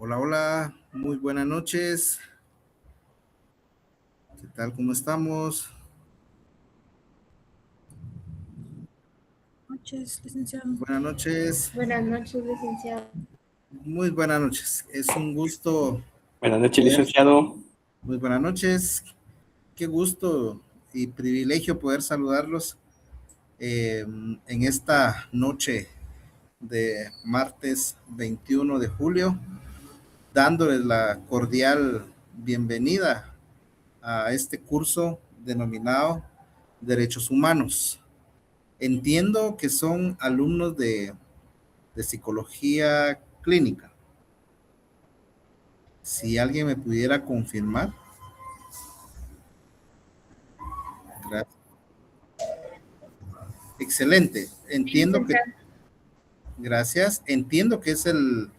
Hola, hola, muy buenas noches. ¿Qué tal? ¿Cómo estamos? Noches, licenciado. Buenas noches, Buenas noches, licenciado. muy buenas noches. Es un gusto Buenas noches, poder, licenciado. muy buenas noches. Qué gusto y privilegio poder saludarlos en esta noche de martes 21 de julio, dándoles la cordial bienvenida a este curso denominado Derechos Humanos. Entiendo que son alumnos de psicología clínica. Si alguien me pudiera confirmar. Gracias. Excelente. Entiendo que, gracias. Entiendo que es el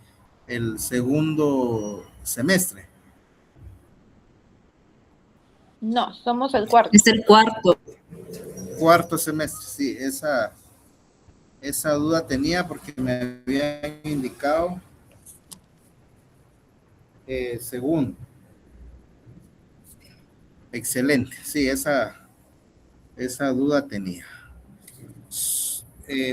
segundo semestre. No, somos el cuarto. Es el cuarto. Cuarto semestre, sí, esa duda tenía porque me habían indicado segundo. Excelente, sí, esa duda tenía.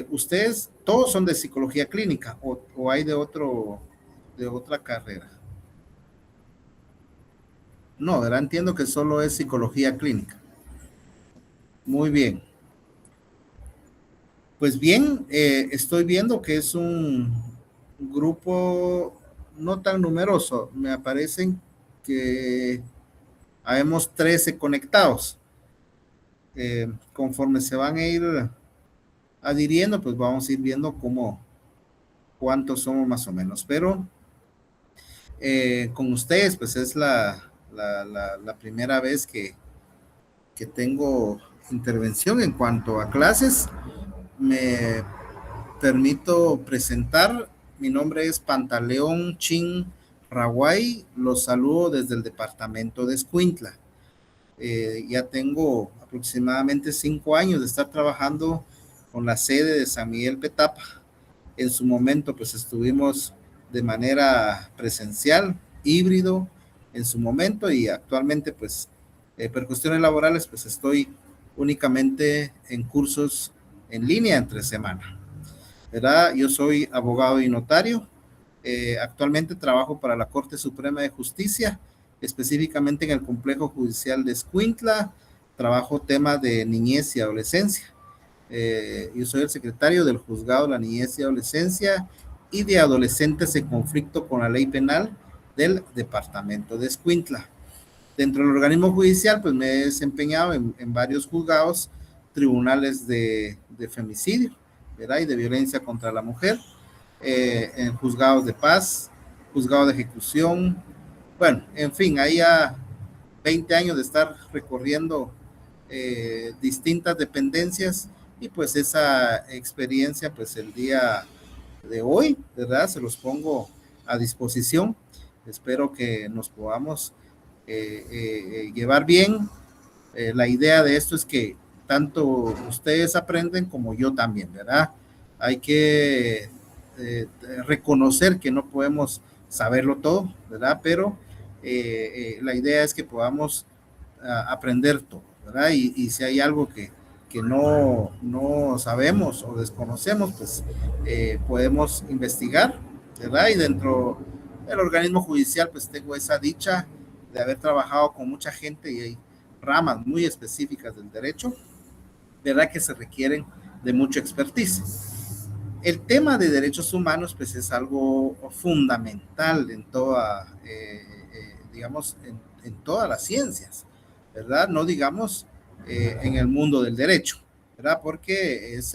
¿Ustedes todos son de psicología clínica o hay de otra carrera? No, ¿verdad? Entiendo que solo es psicología clínica. Muy bien. Pues bien, estoy viendo que es un grupo no tan numeroso. Me aparecen que habemos 13 conectados. Conforme se van a ir adhiriendo, pues vamos a ir viendo cuántos somos más o menos. Pero con ustedes, pues es la primera vez que tengo intervención en cuanto a clases. Me permito presentar. Mi nombre es Pantaleón Chin Rawai. Los saludo desde el departamento de Escuintla. Ya tengo aproximadamente 5 años de estar trabajando con la sede de San Miguel Petapa. En su momento, pues estuvimos de manera presencial, híbrido en su momento, y actualmente, pues, por cuestiones laborales, pues estoy únicamente en cursos en línea entre semana, ¿verdad? Yo soy abogado y notario. Actualmente trabajo para la Corte Suprema de Justicia, específicamente en el Complejo Judicial de Escuintla. Trabajo temas de niñez y adolescencia. Yo soy el secretario del Juzgado de la Niñez y Adolescencia y de adolescentes en conflicto con la ley penal del departamento de Escuintla. Dentro del organismo judicial, pues me he desempeñado en varios juzgados, tribunales de femicidio, ¿verdad? Y de violencia contra la mujer, en juzgados de paz, juzgados de ejecución. Bueno, en fin, hay ya 20 años de estar recorriendo distintas dependencias, y pues esa experiencia, pues el día de hoy, ¿verdad? Se los pongo a disposición. Espero que nos podamos llevar bien. La idea de esto es que tanto ustedes aprenden como yo también, ¿verdad? Hay que reconocer que no podemos saberlo todo, ¿verdad? Pero la idea es que podamos aprender todo, ¿verdad? Y si hay algo que no sabemos o desconocemos, pues podemos investigar, ¿verdad? Y dentro del organismo judicial, pues tengo esa dicha de haber trabajado con mucha gente, y hay ramas muy específicas del derecho, ¿verdad? Que se requieren de mucha expertise. El tema de derechos humanos, pues es algo fundamental en toda, digamos, en todas las ciencias, ¿verdad? No digamos en el mundo del derecho, ¿verdad? Porque es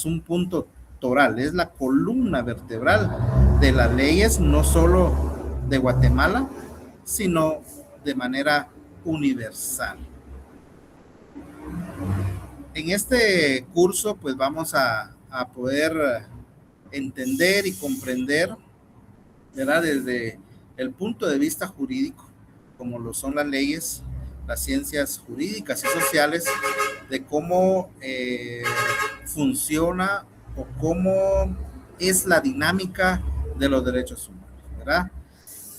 un punto toral, es la columna vertebral de las leyes, no solo de Guatemala, sino de manera universal. En este curso, pues vamos a poder entender y comprender, ¿verdad? Desde el punto de vista jurídico, como lo son las leyes, las ciencias jurídicas y sociales, de cómo funciona o cómo es la dinámica de los derechos humanos, ¿verdad?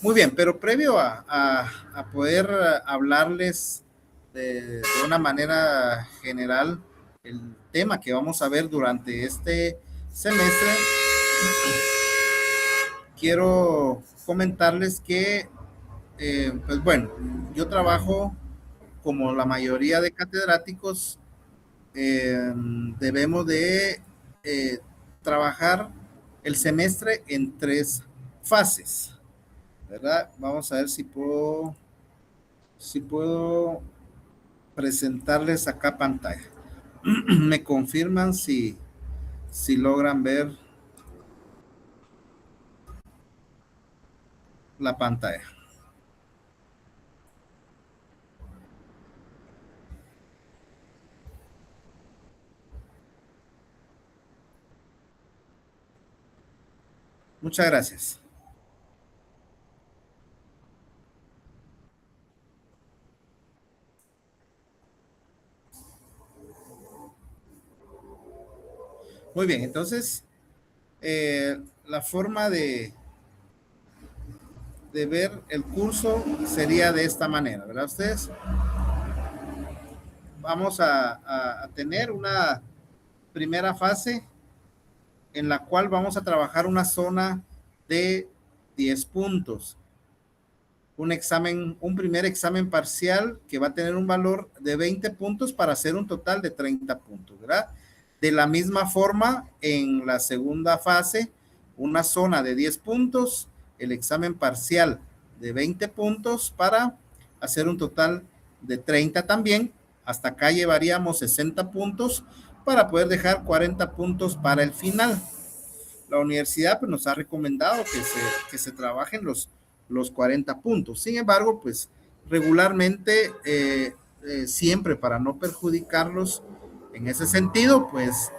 Muy bien, pero previo a poder hablarles de una manera general el tema que vamos a ver durante este semestre, quiero comentarles que, pues bueno, yo trabajo como la mayoría de catedráticos, debemos de trabajar el semestre en 3 fases, ¿verdad? Vamos a ver si puedo presentarles acá pantalla. Me confirman si logran ver la pantalla. Muchas gracias. Muy bien, entonces la forma de ver el curso sería de esta manera, ¿verdad? Ustedes vamos a tener una primera fase en la cual vamos a trabajar una zona de 10 puntos. Un primer examen parcial que va a tener un valor de 20 puntos para hacer un total de 30 puntos, ¿verdad? De la misma forma, en la segunda fase, una zona de 10 puntos, el examen parcial de 20 puntos para hacer un total de 30 también. Hasta acá llevaríamos 60 puntos para poder dejar 40 puntos para el final. La universidad pues, nos ha recomendado que se trabajen los 40 puntos. Sin embargo, pues regularmente, siempre para no perjudicarlos en ese sentido, pues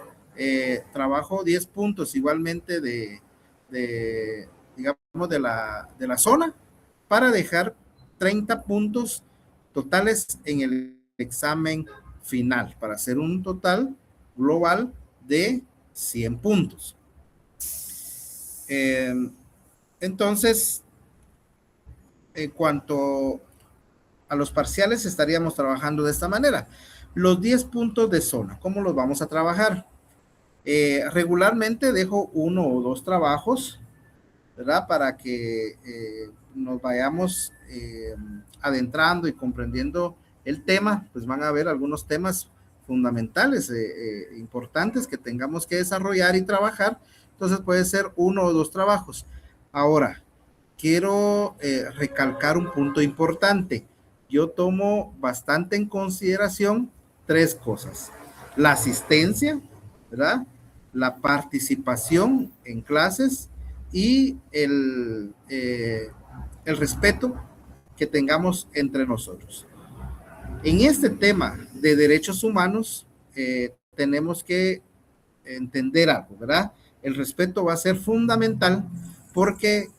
trabajo 10 puntos igualmente digamos, de la zona para dejar 30 puntos totales en el examen final, para hacer un total global de 100 puntos. Entonces, en cuanto a los parciales, estaríamos trabajando de esta manera. Los 10 puntos de zona, ¿cómo los vamos a trabajar? Regularmente dejo 1 o 2 trabajos, ¿verdad? Para que nos vayamos adentrando y comprendiendo el tema, pues van a haber algunos temas fundamentales, importantes que tengamos que desarrollar y trabajar. Entonces puede ser 1 o 2 trabajos. Ahora, quiero recalcar un punto importante. Yo tomo bastante en consideración 3 cosas. La asistencia, ¿verdad? La participación en clases y el respeto que tengamos entre nosotros. En este tema de derechos humanos, tenemos que entender algo, ¿verdad? El respeto va a ser fundamental porque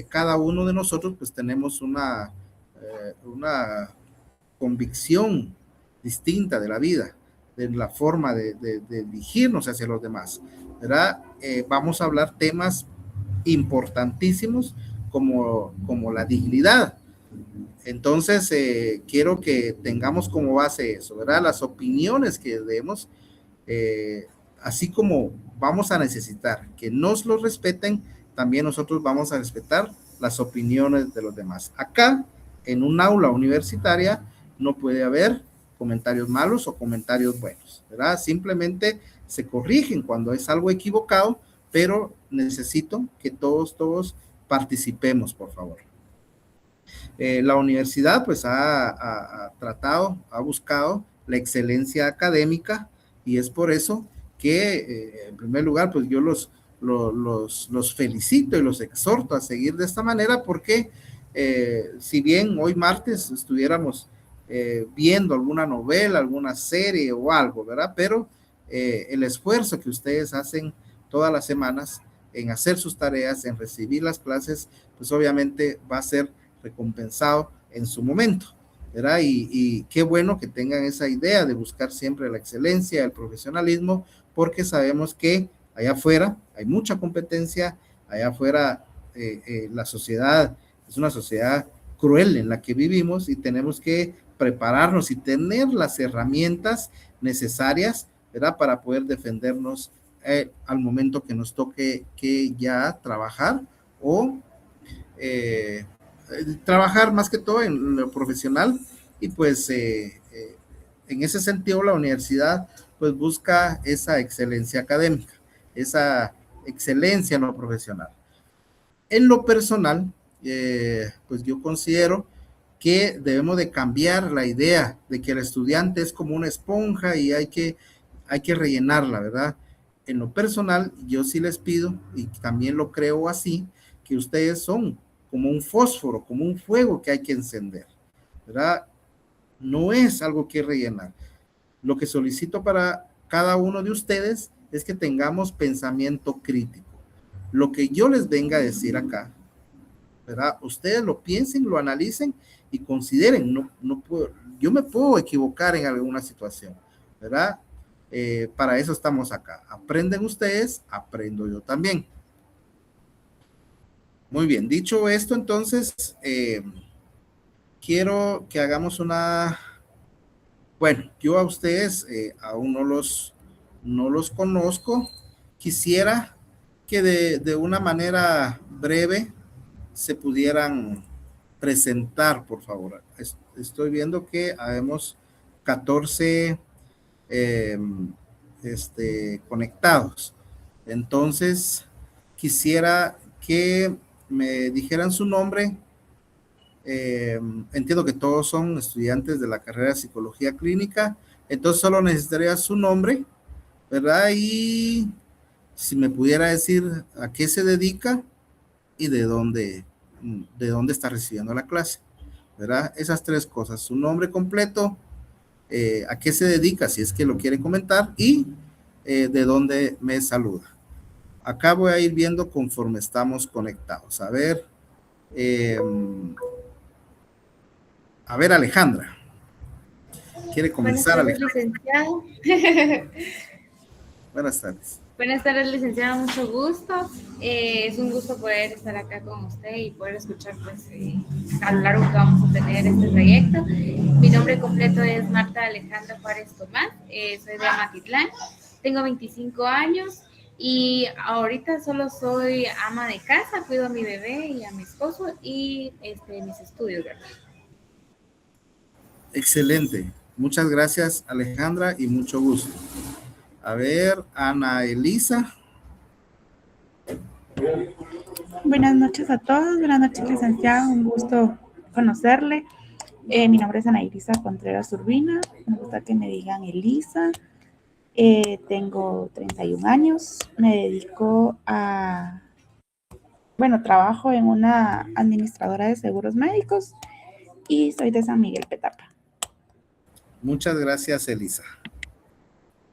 cada uno de nosotros pues tenemos una convicción distinta de la vida, de la forma de dirigirnos hacia los demás, ¿verdad? Vamos a hablar temas importantísimos como la dignidad. Entonces, quiero que tengamos como base eso, ¿verdad? Las opiniones que demos, así como vamos a necesitar que nos lo respeten, también nosotros vamos a respetar las opiniones de los demás. Acá, en un aula universitaria, no puede haber comentarios malos o comentarios buenos, ¿verdad? Simplemente se corrigen cuando es algo equivocado, pero necesito que todos participemos, por favor. La universidad pues ha tratado, ha buscado la excelencia académica y es por eso que en primer lugar pues yo los felicito y los exhorto a seguir de esta manera porque si bien hoy martes estuviéramos viendo alguna novela, alguna serie o algo, ¿verdad? Pero el esfuerzo que ustedes hacen todas las semanas en hacer sus tareas, en recibir las clases, pues obviamente va a ser recompensado en su momento, ¿verdad? Y qué bueno que tengan esa idea de buscar siempre la excelencia, el profesionalismo, porque sabemos que allá afuera hay mucha competencia, allá afuera la sociedad es una sociedad cruel en la que vivimos y tenemos que prepararnos y tener las herramientas necesarias, ¿verdad? Para poder defendernos al momento que nos toque que ya trabajar o trabajar más que todo en lo profesional y pues en ese sentido la universidad pues busca esa excelencia académica, esa excelencia en lo profesional. En lo personal, pues yo considero que debemos de cambiar la idea de que el estudiante es como una esponja y hay que rellenarla, ¿verdad? En lo personal, yo sí les pido, y también lo creo así, que ustedes son como un fósforo, como un fuego que hay que encender, ¿verdad? No es algo que rellenar. Lo que solicito para cada uno de ustedes es que tengamos pensamiento crítico. Lo que yo les venga a decir acá, ¿verdad? Ustedes lo piensen, lo analicen y consideren. No puedo, yo me puedo equivocar en alguna situación, ¿verdad? Para eso estamos acá. Aprenden ustedes, aprendo yo también. Muy bien, dicho esto, entonces, quiero que hagamos una... Bueno, yo a ustedes aún no los conozco. Quisiera que de una manera breve se pudieran presentar, por favor. Estoy viendo que habemos 14 eh, conectados. Entonces, quisiera que me dijeran su nombre. Entiendo que todos son estudiantes de la carrera de psicología clínica, entonces solo necesitaría su nombre, ¿verdad? Y si me pudiera decir a qué se dedica y de dónde está recibiendo la clase, ¿verdad? Esas tres cosas, su nombre completo, a qué se dedica, si es que lo quiere comentar, y de dónde me saluda. Acá voy a ir viendo conforme estamos conectados. Eh, a ver, Alejandra. ¿Quiere Buenas comenzar, tardes, Alejandra? licenciado. Buenas tardes. Buenas tardes, licenciado. Mucho gusto. Es un gusto poder estar acá con usted y poder escuchar pues, a lo largo que vamos a tener este trayecto. Mi nombre completo es Marta Alejandra Juárez Tomás. Soy de Amatitlán. Tengo 25 años y ahorita solo soy ama de casa. Cuido a mi bebé y a mi esposo y mis estudios, ¿verdad? Excelente. Muchas gracias, Alejandra, y mucho gusto. A ver, Ana Elisa. Buenas noches a todos, buenas noches, licenciado, un gusto conocerle. Mi nombre es Ana Elisa Contreras Urbina, me gusta que me digan Elisa. Tengo 31 años, me dedico a, bueno, trabajo en una administradora de seguros médicos y soy de San Miguel Petapa. Muchas gracias, Elisa.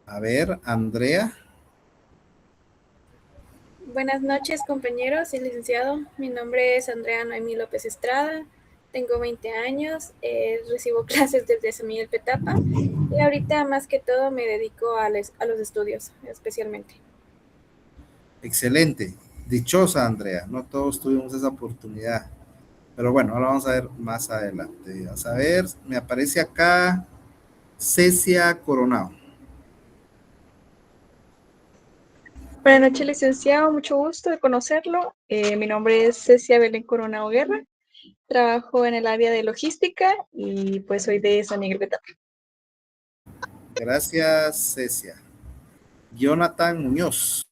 A ver, Andrea. Buenas noches, compañeros y licenciado. Mi nombre es Andrea Noemí López Estrada. Tengo 20 años, recibo clases desde San Miguel Petapa y ahorita más que todo me dedico a los estudios, especialmente. Excelente. Dichosa, Andrea. No todos tuvimos esa oportunidad. Pero bueno, ahora vamos a ver más adelante. Vamos a ver, me aparece acá Cecia Coronado. Buenas noches, licenciado. Mucho gusto de conocerlo. Mi nombre es Cecia Belén Coronado Guerra. Trabajo en el área de logística y pues soy de San Miguel Petapa. Gracias, Cecia. Jonathan Muñoz.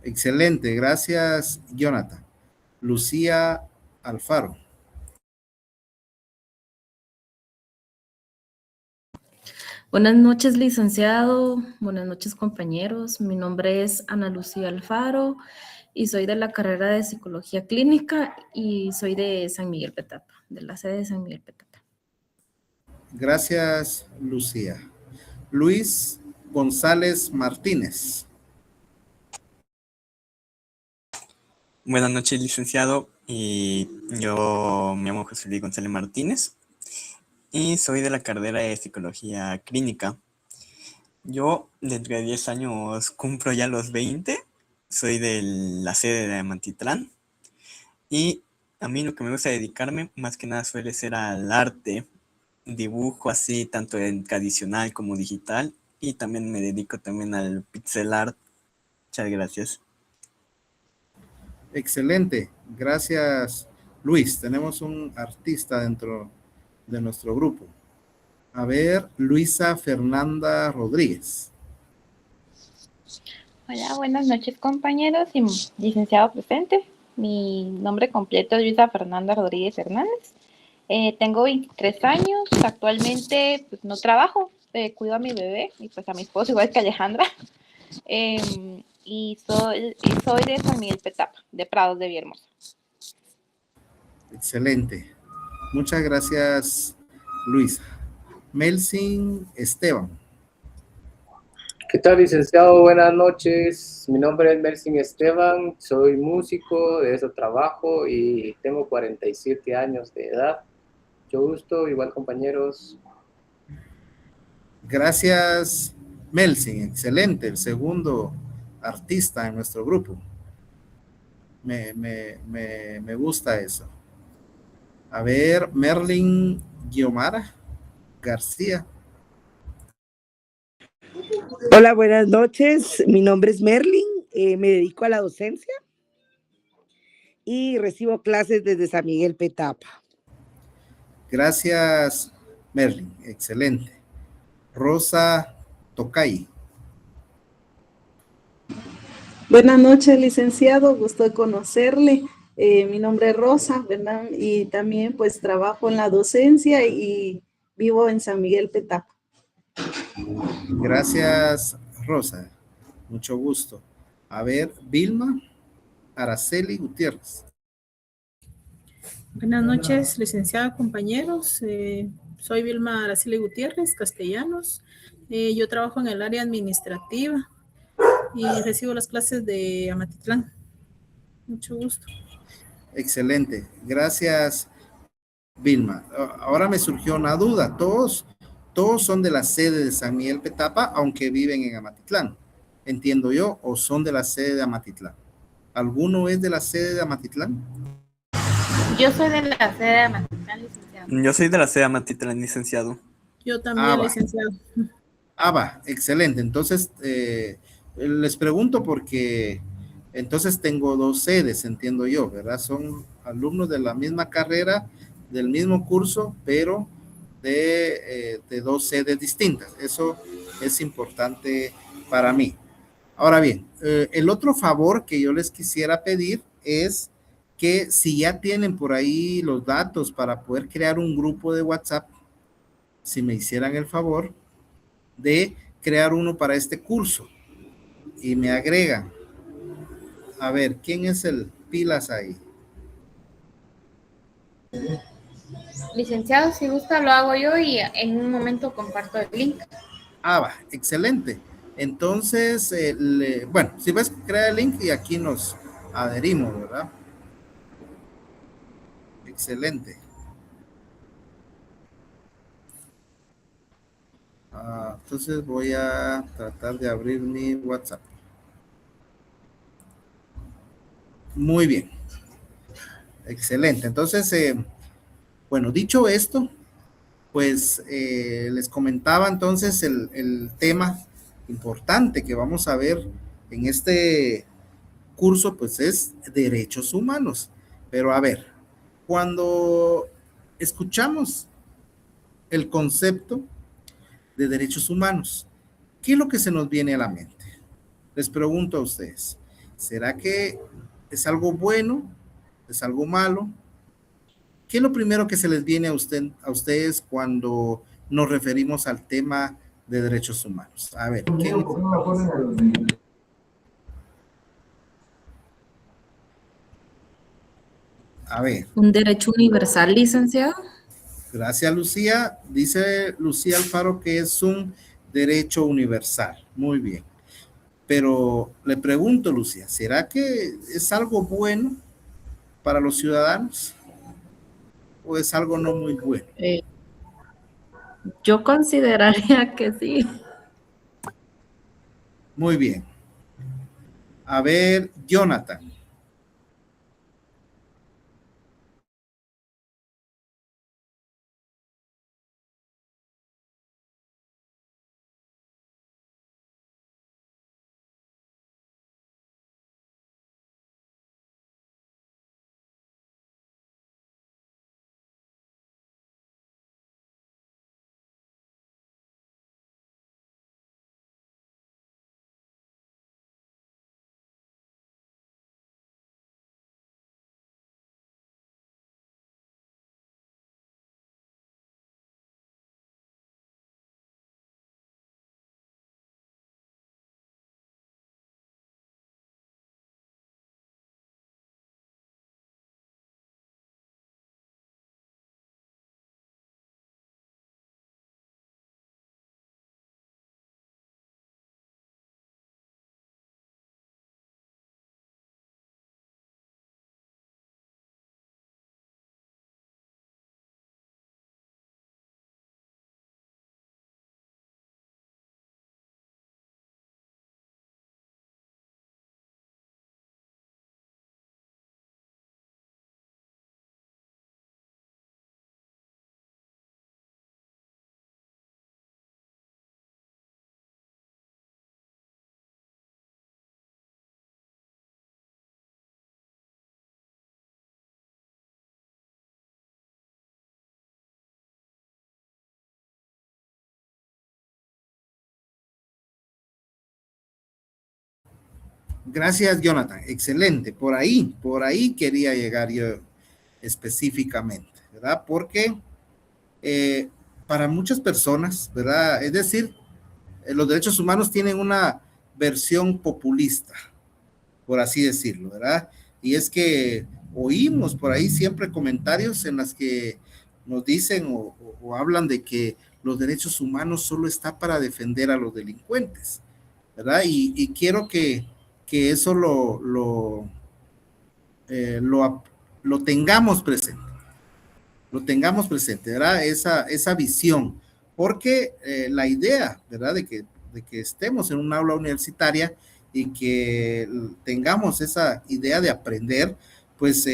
Excelente, gracias, Jonathan. Lucía Alfaro. Buenas noches, licenciado. Buenas noches, compañeros. Mi nombre es Ana Lucía Alfaro y soy de la carrera de Psicología Clínica y soy de San Miguel Petapa, de la sede de San Miguel Petapa. Gracias, Lucía. Luis González Martínez. Buenas noches, licenciado. Y yo me llamo José Luis González Martínez y soy de la carrera de Psicología Clínica. Yo dentro de 10 años cumplo ya los 20. Soy de la sede de Amatitlán y a mí lo que me gusta dedicarme más que nada suele ser al arte, dibujo así tanto en tradicional como digital, y también me dedico también al pixel art. Muchas gracias. Excelente, gracias, Luis. Tenemos un artista dentro de nuestro grupo. A ver, Luisa Fernanda Rodríguez. Hola, buenas noches compañeros y licenciado presente. Mi nombre completo es Luisa Fernanda Rodríguez Hernández. Tengo 23 años, actualmente pues, no trabajo, cuido a mi bebé y pues a mi esposo igual que Alejandra. Y soy de San Miguel Petapa, de Prados de Villahermosa. Excelente. Muchas gracias, Luisa. Melsin Esteban. ¿Qué tal, licenciado? Buenas noches. Mi nombre es Melsin Esteban, soy músico, de eso trabajo y tengo 47 años de edad. Mucho gusto, igual compañeros. Gracias, Melsin. Excelente. El segundo artista en nuestro grupo. Me gusta eso. A ver, Merlin Guiomara García. Hola, buenas noches. Mi nombre es Merlin. Me dedico a la docencia y recibo clases desde San Miguel Petapa. Gracias, Merlin. Excelente. Rosa Tocay. Buenas noches, licenciado. Gusto de conocerle. Mi nombre es Rosa, ¿verdad? Y también pues trabajo en la docencia y vivo en San Miguel Petapa. Gracias, Rosa. Mucho gusto. A ver, Vilma Araceli Gutiérrez. Buenas noches, licenciada, compañeros. Soy Vilma Araceli Gutiérrez, castellanos. Yo trabajo en el área administrativa y recibo las clases de Amatitlán. Mucho gusto. Excelente. Gracias, Vilma. Ahora me surgió una duda. Todos son de la sede de San Miguel Petapa, aunque viven en Amatitlán. Entiendo yo, o son de la sede de Amatitlán. ¿Alguno es de la sede de Amatitlán? Yo soy de la sede de Amatitlán, licenciado. Yo soy de la sede de Amatitlán, licenciado. Yo también, licenciado. Va, excelente. Entonces, les pregunto porque entonces tengo dos sedes, entiendo yo, ¿verdad? Son alumnos de la misma carrera, del mismo curso, pero de dos sedes distintas. Eso es importante para mí. Ahora bien, el otro favor que yo les quisiera pedir es que si ya tienen por ahí los datos para poder crear un grupo de WhatsApp, si me hicieran el favor de crear uno para este curso y me agregan. A ver, ¿quién es el pilas ahí? Licenciado, si gusta lo hago yo y en un momento comparto el link. Va, excelente. Entonces, bueno, si ves, crea el link y aquí nos adherimos, ¿verdad? Excelente. Entonces voy a tratar de abrir mi WhatsApp. Muy bien. Excelente. Entonces, bueno, dicho esto, pues les comentaba entonces el tema importante que vamos a ver en este curso, pues es derechos humanos. Pero a ver, cuando escuchamos el concepto de derechos humanos, ¿qué es lo que se nos viene a la mente? Les pregunto a ustedes, ¿será que es algo bueno? ¿Es algo malo? ¿Qué es lo primero que se les viene a ustedes cuando nos referimos al tema de derechos humanos? A ver, ¿quién? A ver. ¿Un derecho universal, licenciado? Gracias, Lucía. Dice Lucía Alfaro que es un derecho universal. Muy bien. Pero le pregunto, Lucía, ¿será que es algo bueno para los ciudadanos o es algo no muy bueno? Yo consideraría que sí. Muy bien. A ver, Jonathan. Gracias, Jonathan. Excelente. Por ahí quería llegar yo específicamente, ¿verdad? Porque para muchas personas, ¿verdad? Es decir, los derechos humanos tienen una versión populista, por así decirlo, ¿verdad? Y es que oímos por ahí siempre comentarios en las que nos dicen o hablan de que los derechos humanos solo está para defender a los delincuentes, ¿verdad? Y quiero que eso lo tengamos presente, ¿verdad? Esa visión, porque la idea, ¿verdad? De que estemos en un aula universitaria y que tengamos esa idea de aprender, pues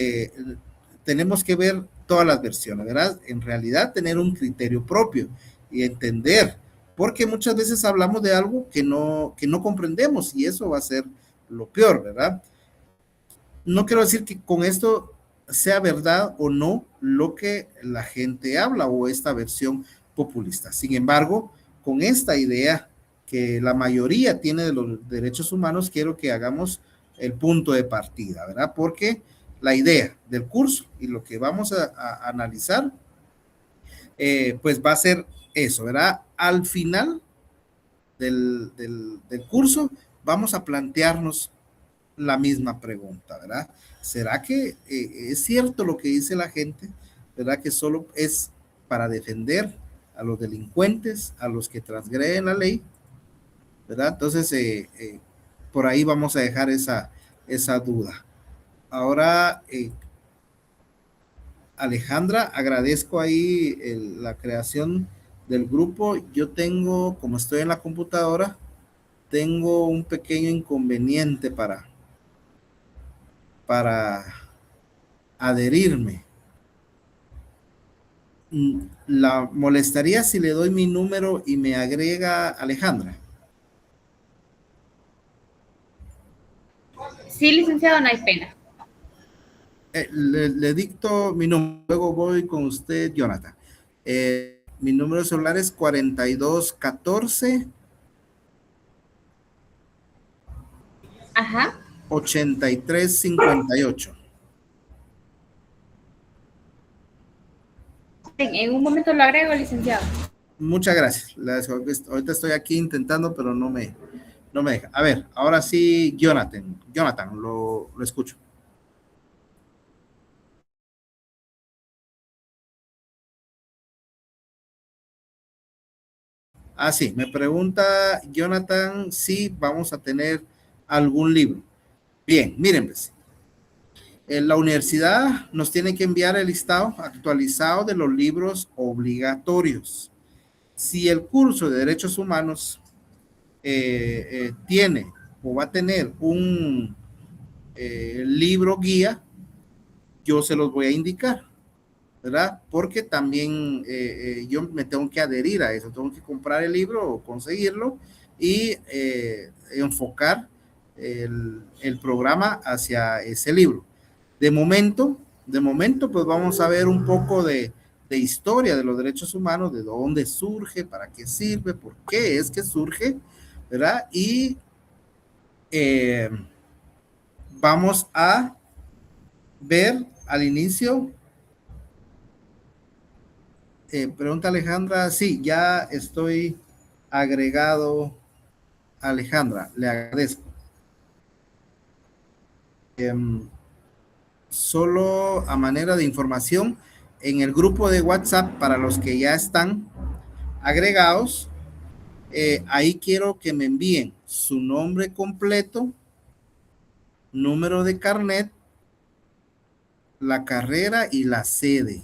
tenemos que ver todas las versiones, ¿verdad? En realidad tener un criterio propio y entender, porque muchas veces hablamos de algo que no comprendemos y eso va a ser lo peor, ¿verdad? No quiero decir que con esto sea verdad o no lo que la gente habla o esta versión populista. Sin embargo, con esta idea que la mayoría tiene de los derechos humanos, quiero que hagamos el punto de partida, ¿verdad? Porque la idea del curso y lo que vamos a analizar, pues va a ser eso, ¿verdad? Al final del curso vamos a plantearnos la misma pregunta, ¿verdad? ¿Será que es cierto lo que dice la gente, ¿verdad? Que solo es para defender a los delincuentes, a los que transgreden la ley, ¿verdad? Entonces, por ahí vamos a dejar esa duda. Ahora, Alejandra, agradezco ahí la creación del grupo. Yo tengo, como estoy en la computadora, tengo un pequeño inconveniente para adherirme. ¿La molestaría si le doy mi número y me agrega Alejandra? Sí, licenciado, no hay pena. Le dicto mi número, luego voy con usted, Jonathan. Mi número de celular es 4214 Ajá. 8358. En un momento lo agrego, licenciado. Muchas gracias. Ahorita estoy aquí intentando, pero no me deja. A ver, ahora sí, Jonathan. Jonathan, lo escucho. Ah, sí, me pregunta Jonathan si vamos a tener algún libro. Bien, miren, pues, la universidad nos tiene que enviar el listado actualizado de los libros obligatorios. Si el curso de Derechos Humanos tiene o va a tener un libro guía, yo se los voy a indicar, ¿verdad? Porque también yo me tengo que adherir a eso, tengo que comprar el libro o conseguirlo y enfocar el programa hacia ese libro. De momento, pues vamos a ver un poco de historia de los derechos humanos, de dónde surge, para qué sirve, por qué es que surge, ¿verdad? Y vamos a ver al inicio. Pregunta Alejandra, sí, ya estoy agregado, Alejandra, le agradezco. Solo a manera de información, en el grupo de WhatsApp, para los que ya están agregados, ahí quiero que me envíen su nombre completo, número de carnet, la carrera y la sede,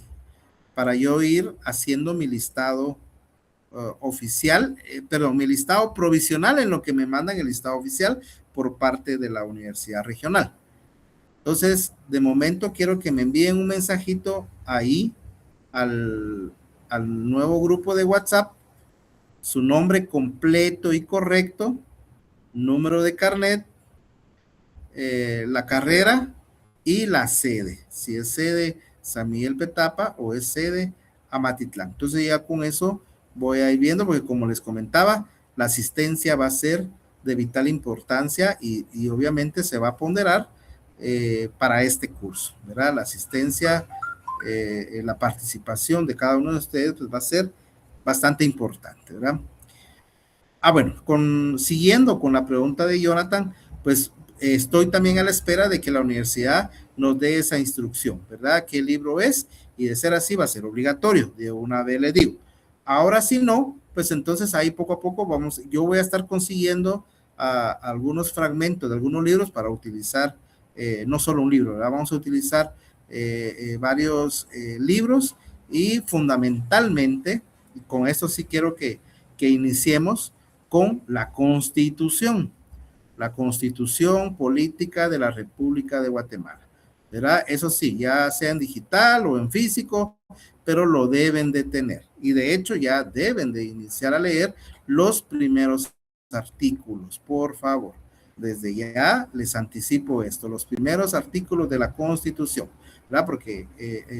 para yo ir haciendo mi listado oficial, mi listado provisional en lo que me mandan el listado oficial por parte de la Universidad Regional. Entonces, de momento quiero que me envíen un mensajito ahí al nuevo grupo de WhatsApp, su nombre completo y correcto, número de carnet, la carrera y la sede, si es sede San Miguel Petapa o es sede Amatitlán. Entonces ya con eso voy a ir viendo, porque como les comentaba, la asistencia va a ser de vital importancia y obviamente se va a ponderar para este curso, ¿verdad? La asistencia, la participación de cada uno de ustedes pues va a ser bastante importante, ¿verdad? Bueno, siguiendo con la pregunta de Jonathan, pues estoy también a la espera de que la universidad nos dé esa instrucción, ¿verdad? ¿Qué libro es? Y de ser así va a ser obligatorio, de una vez le digo. Ahora si no, pues entonces ahí poco a poco yo voy a estar consiguiendo algunos fragmentos de algunos libros para utilizar, no solo un libro, ¿verdad? Vamos a utilizar varios libros y fundamentalmente, con esto sí quiero que iniciemos con la Constitución Política de la República de Guatemala, ¿verdad? Eso sí, ya sea en digital o en físico, pero lo deben de tener. Y de hecho ya deben de iniciar a leer los primeros artículos, por favor. Desde ya les anticipo esto, los primeros artículos de la Constitución, ¿verdad? Porque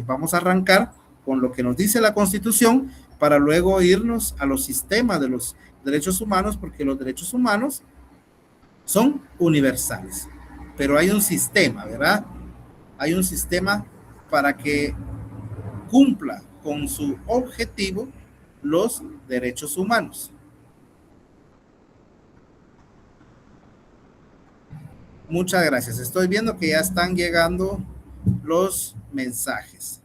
vamos a arrancar con lo que nos dice la Constitución para luego irnos a los sistemas de los derechos humanos, porque los derechos humanos son universales, pero hay un sistema, ¿verdad? Hay un sistema para que cumpla con su objetivo los derechos humanos. Muchas gracias. Estoy viendo que ya están llegando los mensajes.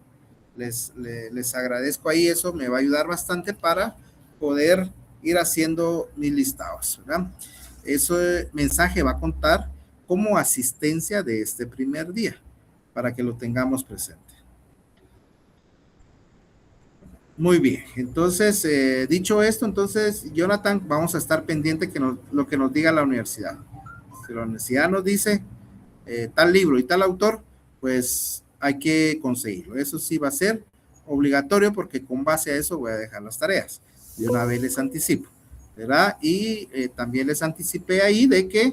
Les agradezco ahí, eso me va a ayudar bastante para poder ir haciendo mis listados, ¿verdad? Ese mensaje va a contar como asistencia de este primer día, para que lo tengamos presente. Muy bien, entonces, dicho esto, entonces, Jonathan, vamos a estar pendiente lo que nos diga la universidad. Si la universidad nos dice tal libro y tal autor, pues hay que conseguirlo. Eso sí va a ser obligatorio, porque con base a eso voy a dejar las tareas. De una vez les anticipo, ¿verdad? Y también les anticipé ahí de que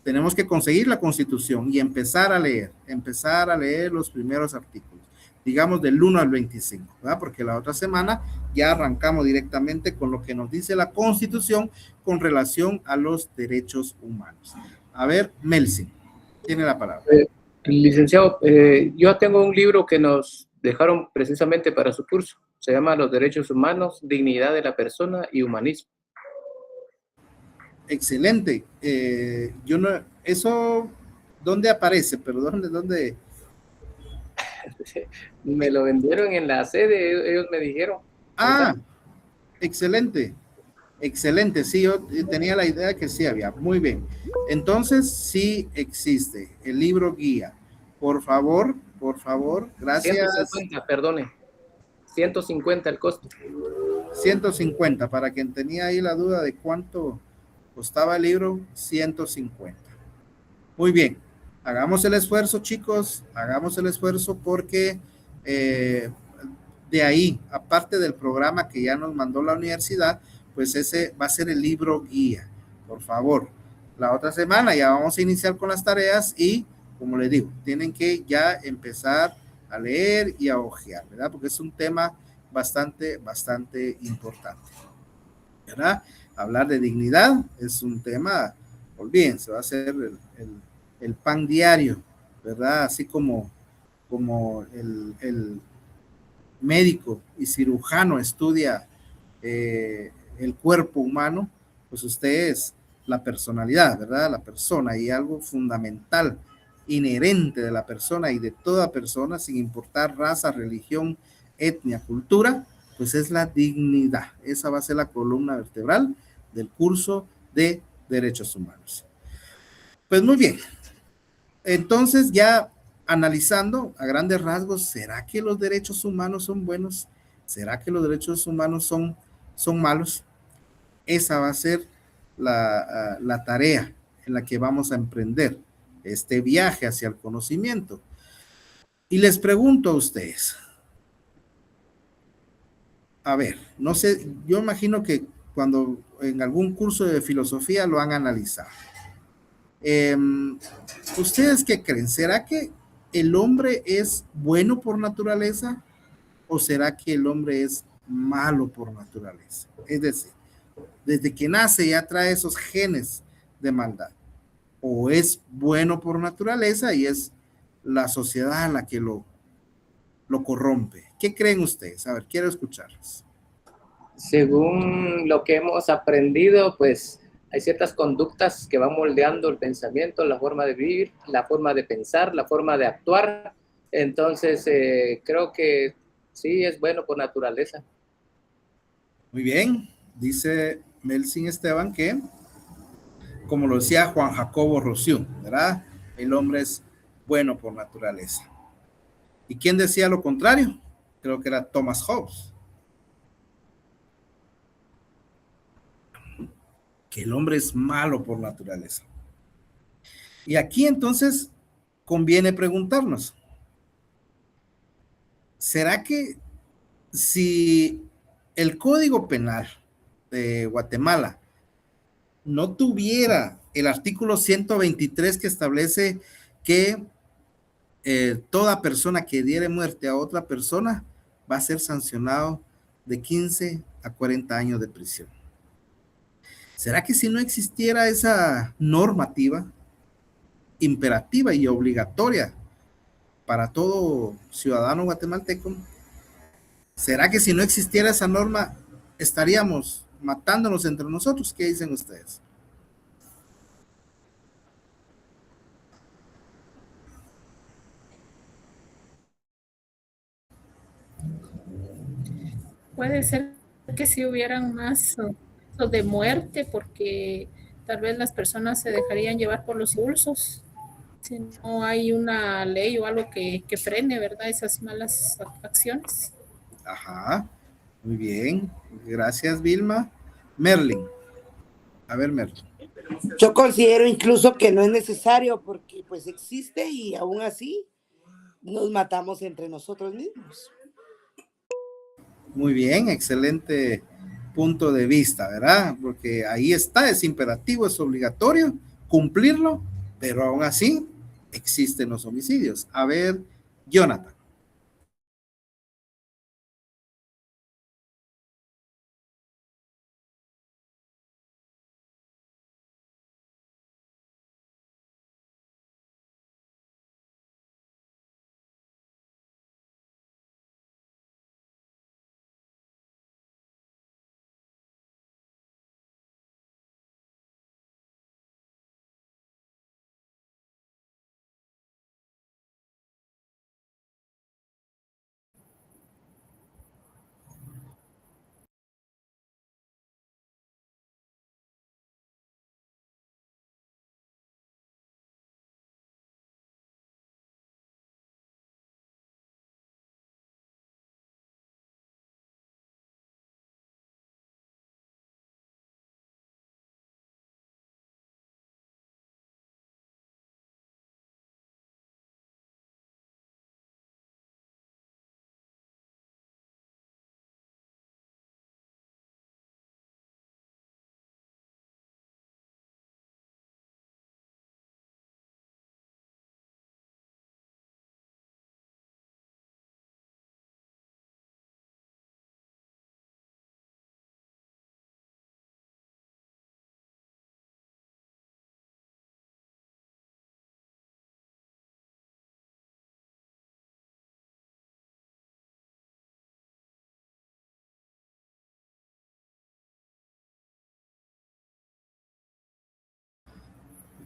tenemos que conseguir la Constitución y empezar a leer los primeros artículos, digamos del 1 al 25, ¿verdad? Porque la otra semana ya arrancamos directamente con lo que nos dice la Constitución con relación a los derechos humanos. A ver, Melsin, tiene la palabra. Licenciado, yo tengo un libro que nos dejaron precisamente para su curso. Se llama Los Derechos Humanos, Dignidad de la Persona y Humanismo. Excelente. Eso, ¿dónde aparece? Perdón, ¿dónde? Me lo vendieron en la sede, ellos me dijeron. Ah, excelente. Excelente, sí, yo tenía la idea que sí había. Muy bien. Entonces, sí existe el libro guía. Por favor, gracias. 150, perdone. 150 el costo. 150, para quien tenía ahí la duda de cuánto costaba el libro, 150. Muy bien, hagamos el esfuerzo, chicos, hagamos el esfuerzo porque de ahí, aparte del programa que ya nos mandó la universidad, pues ese va a ser el libro guía. Por favor, la otra semana ya vamos a iniciar con las tareas y, como les digo, tienen que ya empezar a leer y a hojear, ¿verdad? Porque es un tema bastante importante, ¿verdad? Hablar de dignidad es un tema, olvídense, va a ser el pan diario, ¿verdad? Así como el médico y cirujano estudia el cuerpo humano, pues usted es la personalidad, ¿verdad? La persona, y algo fundamental, inherente de la persona y de toda persona, sin importar raza, religión, etnia, cultura, pues es la dignidad. Esa va a ser la columna vertebral del curso de derechos humanos. Pues muy bien, entonces ya analizando a grandes rasgos, ¿será que los derechos humanos son buenos? ¿Será que los derechos humanos son malos? Esa va a ser la tarea en la que vamos a emprender este viaje hacia el conocimiento. Y les pregunto a ustedes, a ver, no sé, yo imagino que cuando en algún curso de filosofía lo han analizado. ¿Ustedes qué creen? ¿Será que el hombre es bueno por naturaleza o será que el hombre es malo por naturaleza? Es decir, desde que nace ya trae esos genes de maldad. O es bueno por naturaleza y es la sociedad la que lo corrompe. ¿Qué creen ustedes? A ver, quiero escucharlos. Según lo que hemos aprendido, pues hay ciertas conductas que van moldeando el pensamiento, la forma de vivir, la forma de pensar, la forma de actuar. Entonces, creo que sí es bueno por naturaleza. Muy bien, dice Melsin Esteban que, como lo decía Juan Jacobo Rousseau, ¿verdad? El hombre es bueno por naturaleza. ¿Y quién decía lo contrario? Creo que era Thomas Hobbes. Que el hombre es malo por naturaleza. Y aquí entonces conviene preguntarnos, ¿será que si el Código Penal de Guatemala no tuviera el artículo 123 que establece que toda persona que diere muerte a otra persona va a ser sancionado de 15 a 40 años de prisión? ¿Será que si no existiera esa normativa imperativa y obligatoria para todo ciudadano guatemalteco, será que si no existiera esa norma estaríamos matándonos entre nosotros? ¿Qué dicen ustedes? Puede ser que si hubieran más casos de muerte, porque tal vez las personas se dejarían llevar por los impulsos. Si no hay una ley o algo que frene, ¿verdad? Esas malas acciones. Ajá, muy bien. Gracias, Vilma. Merlin. A ver, Merlin. Yo considero incluso que no es necesario porque pues existe y aún así nos matamos entre nosotros mismos. Muy bien, excelente punto de vista, ¿verdad? Porque ahí está, es imperativo, es obligatorio cumplirlo, pero aún así existen los homicidios. A ver, Jonathan.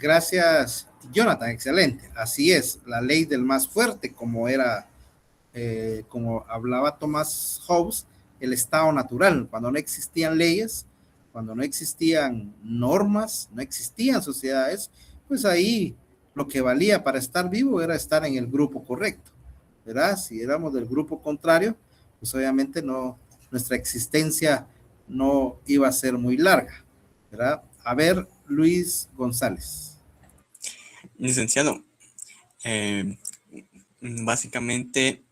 Gracias, Jonathan, excelente. Así es, la ley del más fuerte, como era, como hablaba Thomas Hobbes, el estado natural, cuando no existían leyes, cuando no existían normas, no existían sociedades, pues ahí lo que valía para estar vivo era estar en el grupo correcto, ¿verdad? Si éramos del grupo contrario, pues obviamente no, nuestra existencia no iba a ser muy larga, ¿verdad? A ver, Luis González. Licenciado, básicamente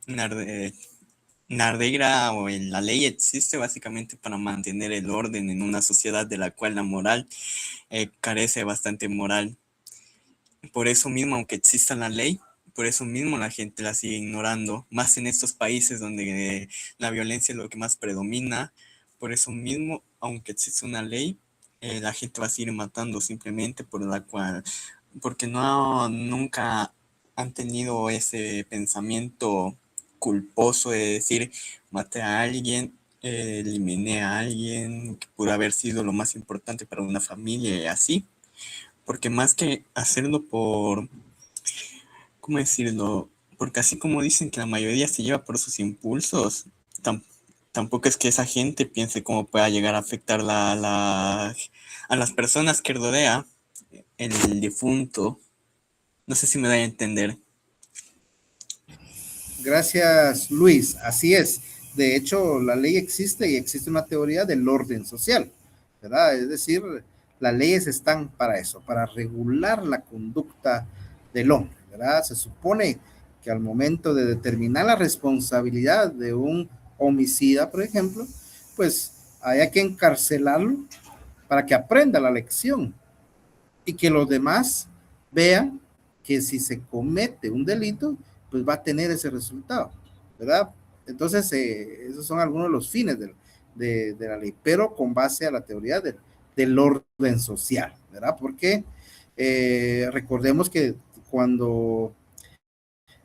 Nardegra o la ley existe básicamente para mantener el orden en una sociedad de la cual la moral carece bastante moral. Por eso mismo, aunque exista la ley, por eso mismo la gente la sigue ignorando, más en estos países donde la violencia es lo que más predomina. Por eso mismo, aunque existe una ley, la gente va a seguir matando simplemente porque nunca han tenido ese pensamiento culposo de decir, maté a alguien, eliminé a alguien que pudo haber sido lo más importante para una familia y así. Porque más que hacerlo por, ¿cómo decirlo? Porque así como dicen que la mayoría se lleva por sus impulsos, tampoco es que esa gente piense cómo pueda llegar a afectar a las personas que rodea el difunto. No sé si me da a entender. Gracias, Luis. Así es. De hecho, la ley existe y existe una teoría del orden social, ¿verdad? Es decir, las leyes están para eso, para regular la conducta del hombre, ¿verdad? Se supone que al momento de determinar la responsabilidad de un homicida, por ejemplo, pues haya que encarcelarlo para que aprenda la lección y que los demás vean que si se comete un delito, pues va a tener ese resultado, ¿verdad? Entonces, esos son algunos de los fines de la ley, pero con base a la teoría del orden social, ¿verdad? Porque recordemos que cuando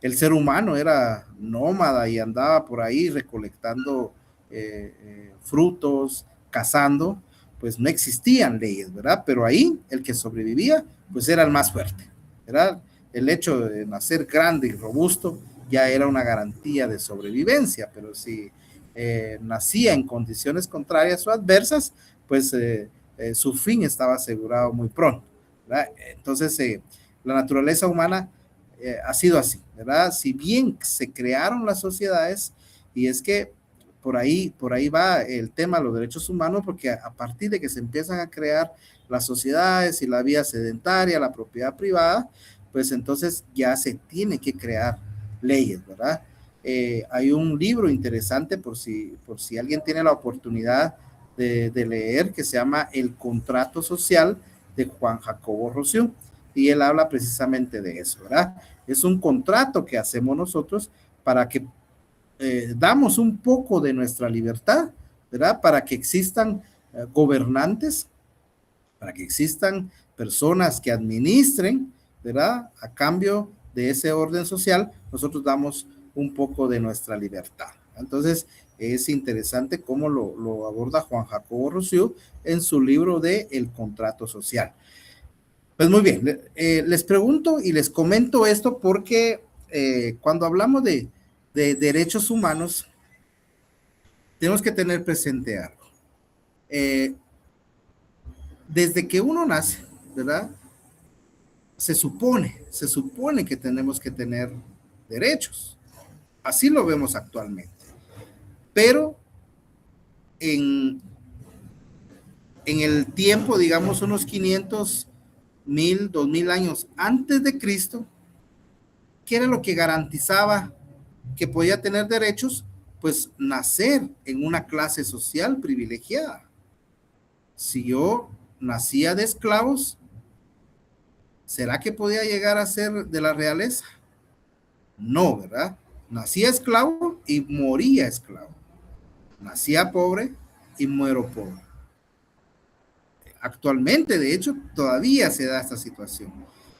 el ser humano era nómada y andaba por ahí recolectando frutos, cazando, pues no existían leyes, ¿verdad? Pero ahí el que sobrevivía, pues era el más fuerte, ¿verdad? El hecho de nacer grande y robusto ya era una garantía de sobrevivencia, pero si nacía en condiciones contrarias o adversas, pues su fin estaba asegurado muy pronto, ¿verdad? Entonces, la naturaleza humana ha sido así, ¿verdad? Si bien se crearon las sociedades, y es que por ahí va el tema de los derechos humanos, porque a partir de que se empiezan a crear las sociedades y la vida sedentaria, la propiedad privada, pues entonces ya se tiene que crear leyes, ¿verdad? Hay un libro interesante por si alguien tiene la oportunidad de leer, que se llama El Contrato Social, de Juan Jacobo Rousseau, y él habla precisamente de eso, ¿verdad? Es un contrato que hacemos nosotros para que damos un poco de nuestra libertad, ¿verdad? Para que existan gobernantes, para que existan personas que administren, ¿verdad? A cambio de ese orden social, nosotros damos un poco de nuestra libertad. Entonces, es interesante cómo lo aborda Juan Jacobo Rousseau en su libro de El Contrato Social. Pues muy bien, les pregunto y les comento esto porque cuando hablamos de derechos humanos, tenemos que tener presente algo. Desde que uno nace, ¿verdad? Se supone que tenemos que tener derechos. Así lo vemos actualmente. Pero en el tiempo, digamos, unos 500, 1000, 2000 años antes de Cristo, ¿qué era lo que garantizaba que podía tener derechos? Pues nacer en una clase social privilegiada. Si yo nacía de esclavos, ¿será que podía llegar a ser de la realeza? No, ¿verdad? Nacía esclavo y moría esclavo. Nacía pobre y muero pobre. Actualmente, de hecho, todavía se da esta situación.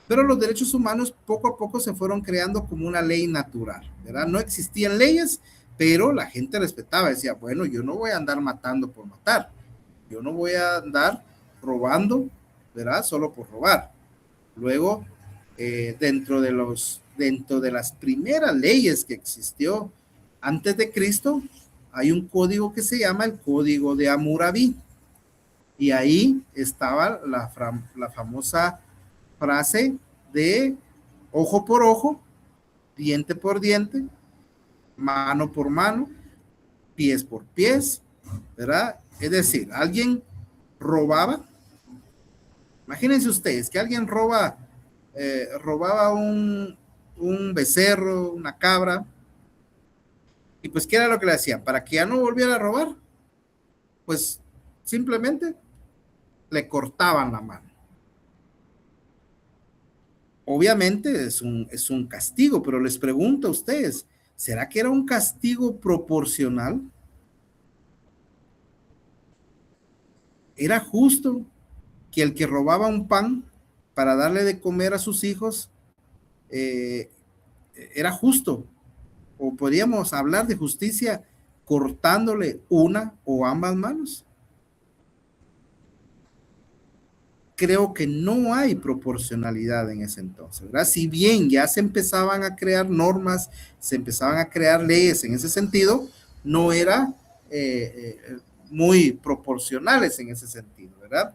Pero los derechos humanos poco a poco se fueron creando como una ley natural, ¿verdad? No existían leyes, pero la gente respetaba, decía, bueno, yo no voy a andar matando por matar, yo no voy a andar robando, ¿verdad? Solo por robar. Luego, dentro de las primeras leyes que existió antes de Cristo, hay un código que se llama el Código de Hammurabi. Y ahí estaba la famosa frase de ojo por ojo, diente por diente, mano por mano, pies por pies, ¿verdad? Es decir, alguien robaba. Imagínense ustedes que alguien robaba un becerro, una cabra, y pues ¿qué era lo que le hacían? Para que ya no volviera a robar, pues simplemente le cortaban la mano. Obviamente es un castigo, pero les pregunto a ustedes, ¿será que era un castigo proporcional? ¿Era justo que el que robaba un pan para darle de comer a sus hijos, era justo? ¿O podríamos hablar de justicia cortándole una o ambas manos? Creo que no hay proporcionalidad en ese entonces, ¿verdad? Si bien ya se empezaban a crear normas, se empezaban a crear leyes en ese sentido, no era muy proporcionales en ese sentido, ¿verdad?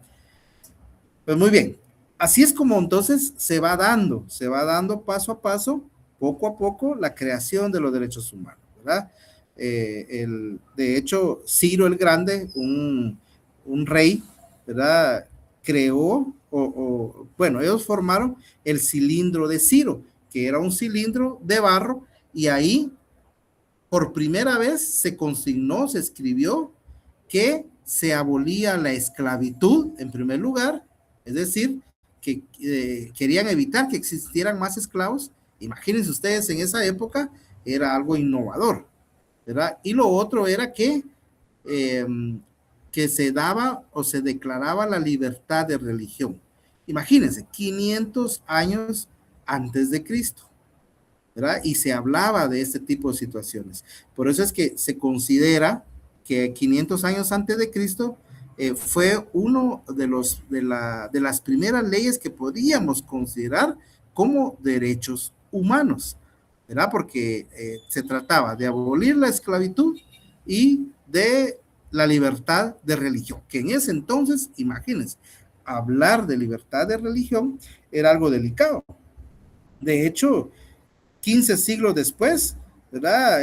Pues muy bien, así es como entonces se va dando paso a paso, poco a poco, la creación de los derechos humanos, ¿verdad? De hecho, Ciro el Grande, un rey, ¿verdad? Creó, bueno, ellos formaron el cilindro de Ciro, que era un cilindro de barro, y ahí por primera vez se consignó, se escribió que se abolía la esclavitud en primer lugar, es decir, que querían evitar que existieran más esclavos. Imagínense ustedes, en esa época era algo innovador, ¿verdad? Y lo otro era que se daba o se declaraba la libertad de religión. Imagínense, 500 años antes de Cristo, ¿verdad? Y se hablaba de este tipo de situaciones. Por eso es que se considera que 500 años antes de Cristo fue uno de las primeras leyes que podíamos considerar como derechos humanos, ¿verdad? Porque se trataba de abolir la esclavitud y de la libertad de religión, que en ese entonces, imagínense, hablar de libertad de religión era algo delicado. De hecho, 15 siglos después, ¿verdad?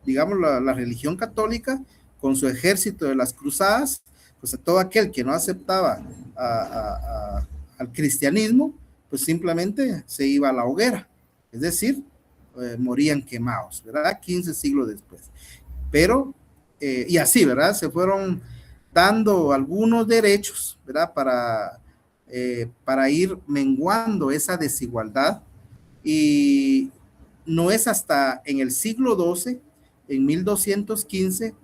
Digamos, la religión católica, con su ejército de las cruzadas, pues a todo aquel que no aceptaba al cristianismo, pues simplemente se iba a la hoguera, es decir, morían quemados, ¿verdad? 15 siglos después. Pero, y así, ¿verdad? Se fueron dando algunos derechos, ¿verdad? Para ir menguando esa desigualdad. Y no es hasta en el siglo XII, en 1215,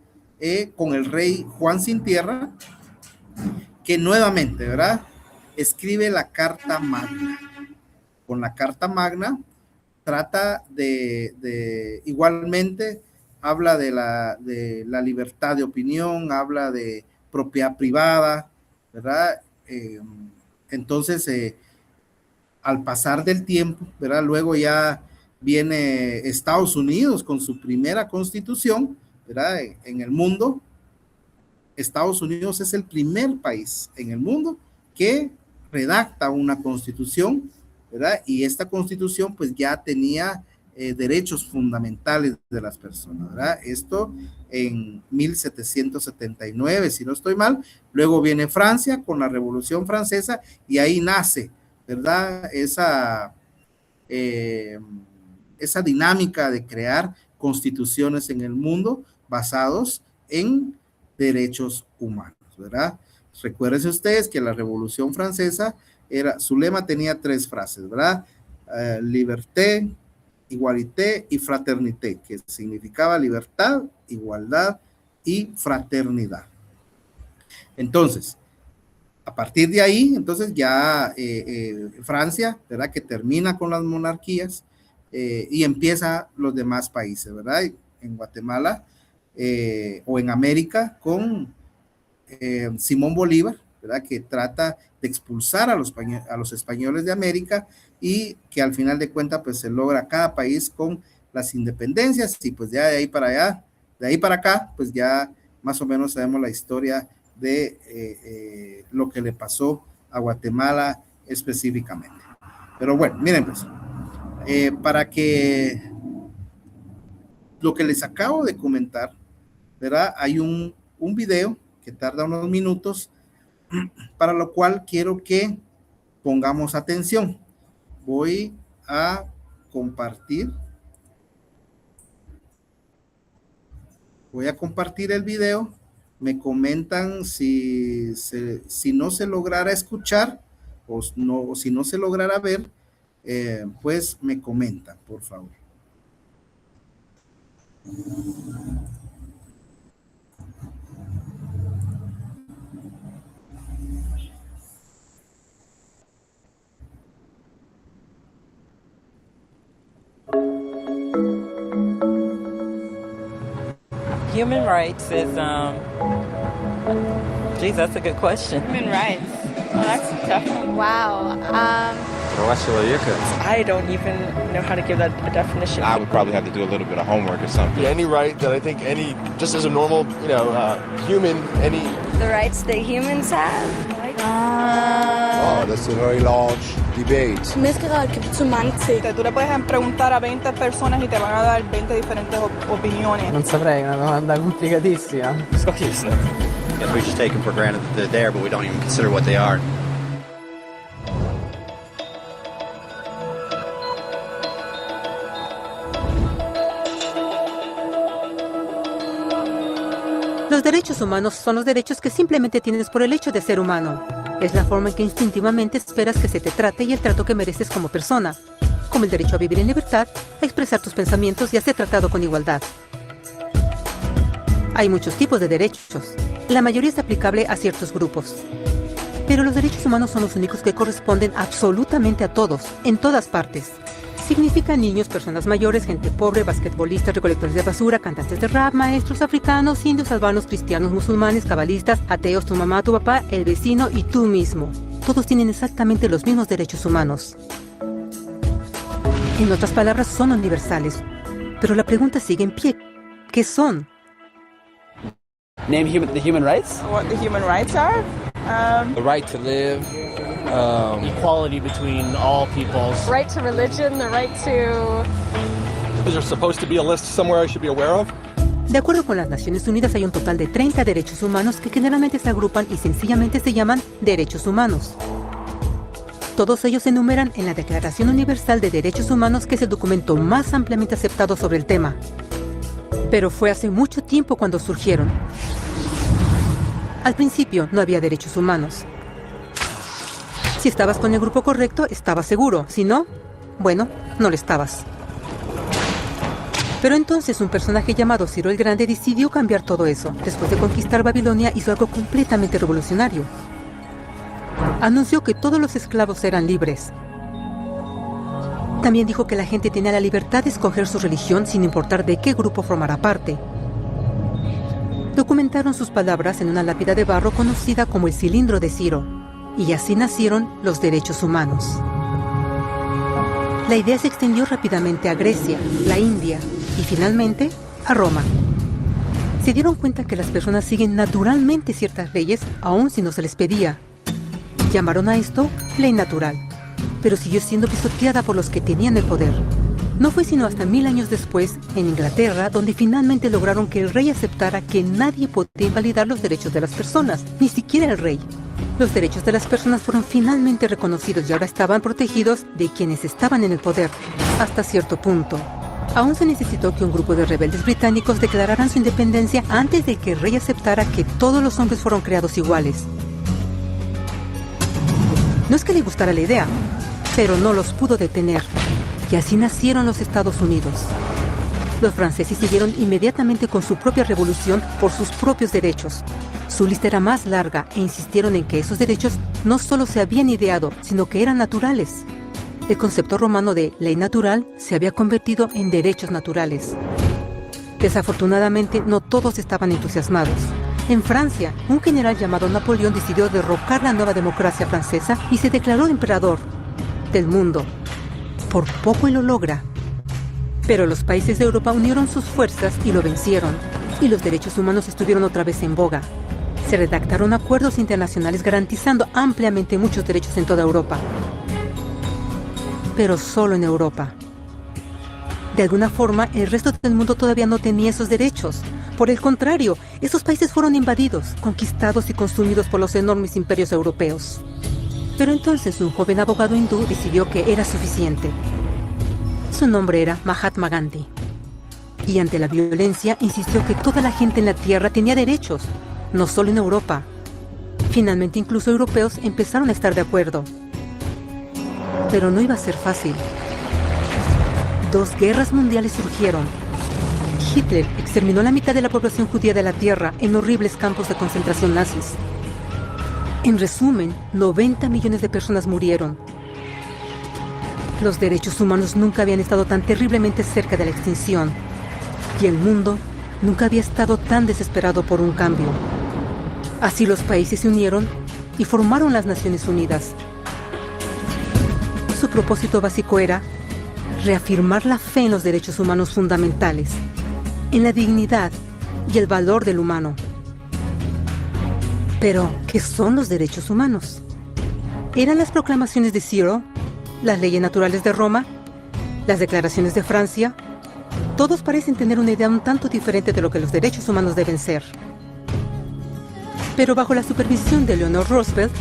con el rey Juan Sin Tierra, que nuevamente, ¿verdad? Escribe la Carta Magna. Con la Carta Magna trata igualmente, habla de la libertad de opinión, habla de propiedad privada, ¿verdad? Entonces, al pasar del tiempo, ¿verdad? Luego ya viene Estados Unidos con su primera constitución, ¿verdad? En el mundo, Estados Unidos es el primer país en el mundo que redacta una constitución, ¿verdad? Y esta constitución pues ya tenía derechos fundamentales de las personas, ¿verdad? Esto en 1779, si no estoy mal. Luego viene Francia con la Revolución Francesa y ahí nace, ¿verdad? Esa dinámica de crear constituciones en el mundo basados en derechos humanos, ¿verdad? Recuérdense ustedes que la Revolución Francesa su lema tenía 3 frases, ¿verdad? Liberté, igualité y fraternité, que significaba libertad, igualdad y fraternidad. Entonces, a partir de ahí, entonces ya Francia, ¿verdad? Que termina con las monarquías y empieza los demás países, ¿verdad? En Guatemala o en América con Simón Bolívar, ¿verdad? Que trata de expulsar a los españoles de América y que al final de cuentas pues se logra cada país con las independencias y pues ya de ahí para allá, de ahí para acá, pues ya más o menos sabemos la historia de lo que le pasó a Guatemala específicamente. Pero bueno, miren pues, para que lo que les acabo de comentar, ¿verdad? Hay un video que tarda unos minutos, para lo cual quiero que pongamos atención. Voy a compartir. Voy a compartir el video. Me comentan si no se lograra escuchar o si no se lograra ver, pues me comentan, por favor. Human rights is, geez, that's a good question. Human rights. Oh, that's a tough one. Wow. I don't even know how to give that a definition. I would probably have to do a little bit of homework or something. Yeah, any right that I think just as a normal, human, The rights that humans have. Oh, that's a very large debate. Menneskerettigheder kan betyde mange ting. Tú le puedes preguntar a 20 personas y te van a dar 20 diferentes opiniones. Non saprei, è una domanda complicatissima. Yeah, we just take them for granted that they're there, but we don't even consider what they are. Los derechos humanos son los derechos que simplemente tienes por el hecho de ser humano. Es la forma en que instintivamente esperas que se te trate y el trato que mereces como persona, como el derecho a vivir en libertad, a expresar tus pensamientos y a ser tratado con igualdad. Hay muchos tipos de derechos. La mayoría es aplicable a ciertos grupos. Pero los derechos humanos son los únicos que corresponden absolutamente a todos, en todas partes. Significan niños, personas mayores, gente pobre, basquetbolistas, recolectores de basura, cantantes de rap, maestros africanos, indios, albanos, cristianos, musulmanes, cabalistas, ateos, tu mamá, tu papá, el vecino y tú mismo. Todos tienen exactamente los mismos derechos humanos. En otras palabras, son universales. Pero la pregunta sigue en pie. ¿Qué son? Name the human rights? What the human rights are? The right to live. Equality between all peoples. Right to religion, the right to... Is there supposed to be a list somewhere I should be aware of? De acuerdo con las Naciones Unidas, hay un total de 30 derechos humanos que generalmente se agrupan y sencillamente se llaman derechos humanos. Todos ellos se enumeran en la Declaración Universal de Derechos Humanos, que es el documento más ampliamente aceptado sobre el tema. Pero fue hace mucho tiempo cuando surgieron. Al principio no había derechos humanos. Si estabas con el grupo correcto, estabas seguro. Si no, bueno, no lo estabas. Pero entonces un personaje llamado Ciro el Grande decidió cambiar todo eso. Después de conquistar Babilonia, hizo algo completamente revolucionario. Anunció que todos los esclavos eran libres. También dijo que la gente tenía la libertad de escoger su religión sin importar de qué grupo formara parte. Documentaron sus palabras en una lápida de barro conocida como el Cilindro de Ciro, y así nacieron los derechos humanos. La idea se extendió rápidamente a Grecia, la India y finalmente a Roma. Se dieron cuenta que las personas siguen naturalmente ciertas leyes aun si no se les pedía. Llamaron a esto ley natural, pero siguió siendo pisoteada por los que tenían el poder. No fue sino hasta 1000 años después, en Inglaterra, donde finalmente lograron que el rey aceptara que nadie podía invalidar los derechos de las personas, ni siquiera el rey. Los derechos de las personas fueron finalmente reconocidos y ahora estaban protegidos de quienes estaban en el poder, hasta cierto punto. Aún se necesitó que un grupo de rebeldes británicos declararan su independencia antes de que el rey aceptara que todos los hombres fueron creados iguales. No es que le gustara la idea, pero no los pudo detener. Y así nacieron los Estados Unidos. Los franceses siguieron inmediatamente con su propia revolución por sus propios derechos. Su lista era más larga e insistieron en que esos derechos no solo se habían ideado, sino que eran naturales. El concepto romano de ley natural se había convertido en derechos naturales. Desafortunadamente, no todos estaban entusiasmados. En Francia, un general llamado Napoleón decidió derrocar la nueva democracia francesa y se declaró emperador del mundo. Por poco y lo logra. Pero los países de Europa unieron sus fuerzas y lo vencieron. Y los derechos humanos estuvieron otra vez en boga. Se redactaron acuerdos internacionales garantizando ampliamente muchos derechos en toda Europa. Pero solo en Europa. De alguna forma, el resto del mundo todavía no tenía esos derechos. Por el contrario, esos países fueron invadidos, conquistados y consumidos por los enormes imperios europeos. Pero entonces un joven abogado hindú decidió que era suficiente. Su nombre era Mahatma Gandhi. Y ante la violencia insistió que toda la gente en la Tierra tenía derechos, no solo en Europa. Finalmente incluso europeos empezaron a estar de acuerdo. Pero no iba a ser fácil. 2 guerras mundiales surgieron. Hitler exterminó la mitad de la población judía de la Tierra en horribles campos de concentración nazis. En resumen, 90 millones de personas murieron. Los derechos humanos nunca habían estado tan terriblemente cerca de la extinción. Y el mundo nunca había estado tan desesperado por un cambio. Así los países se unieron y formaron las Naciones Unidas. Su propósito básico era reafirmar la fe en los derechos humanos fundamentales, en la dignidad y el valor del humano. Pero, ¿qué son los derechos humanos? ¿Eran las proclamaciones de Ciro, las leyes naturales de Roma, las declaraciones de Francia? Todos parecen tener una idea un tanto diferente de lo que los derechos humanos deben ser. Pero bajo la supervisión de Eleanor Roosevelt,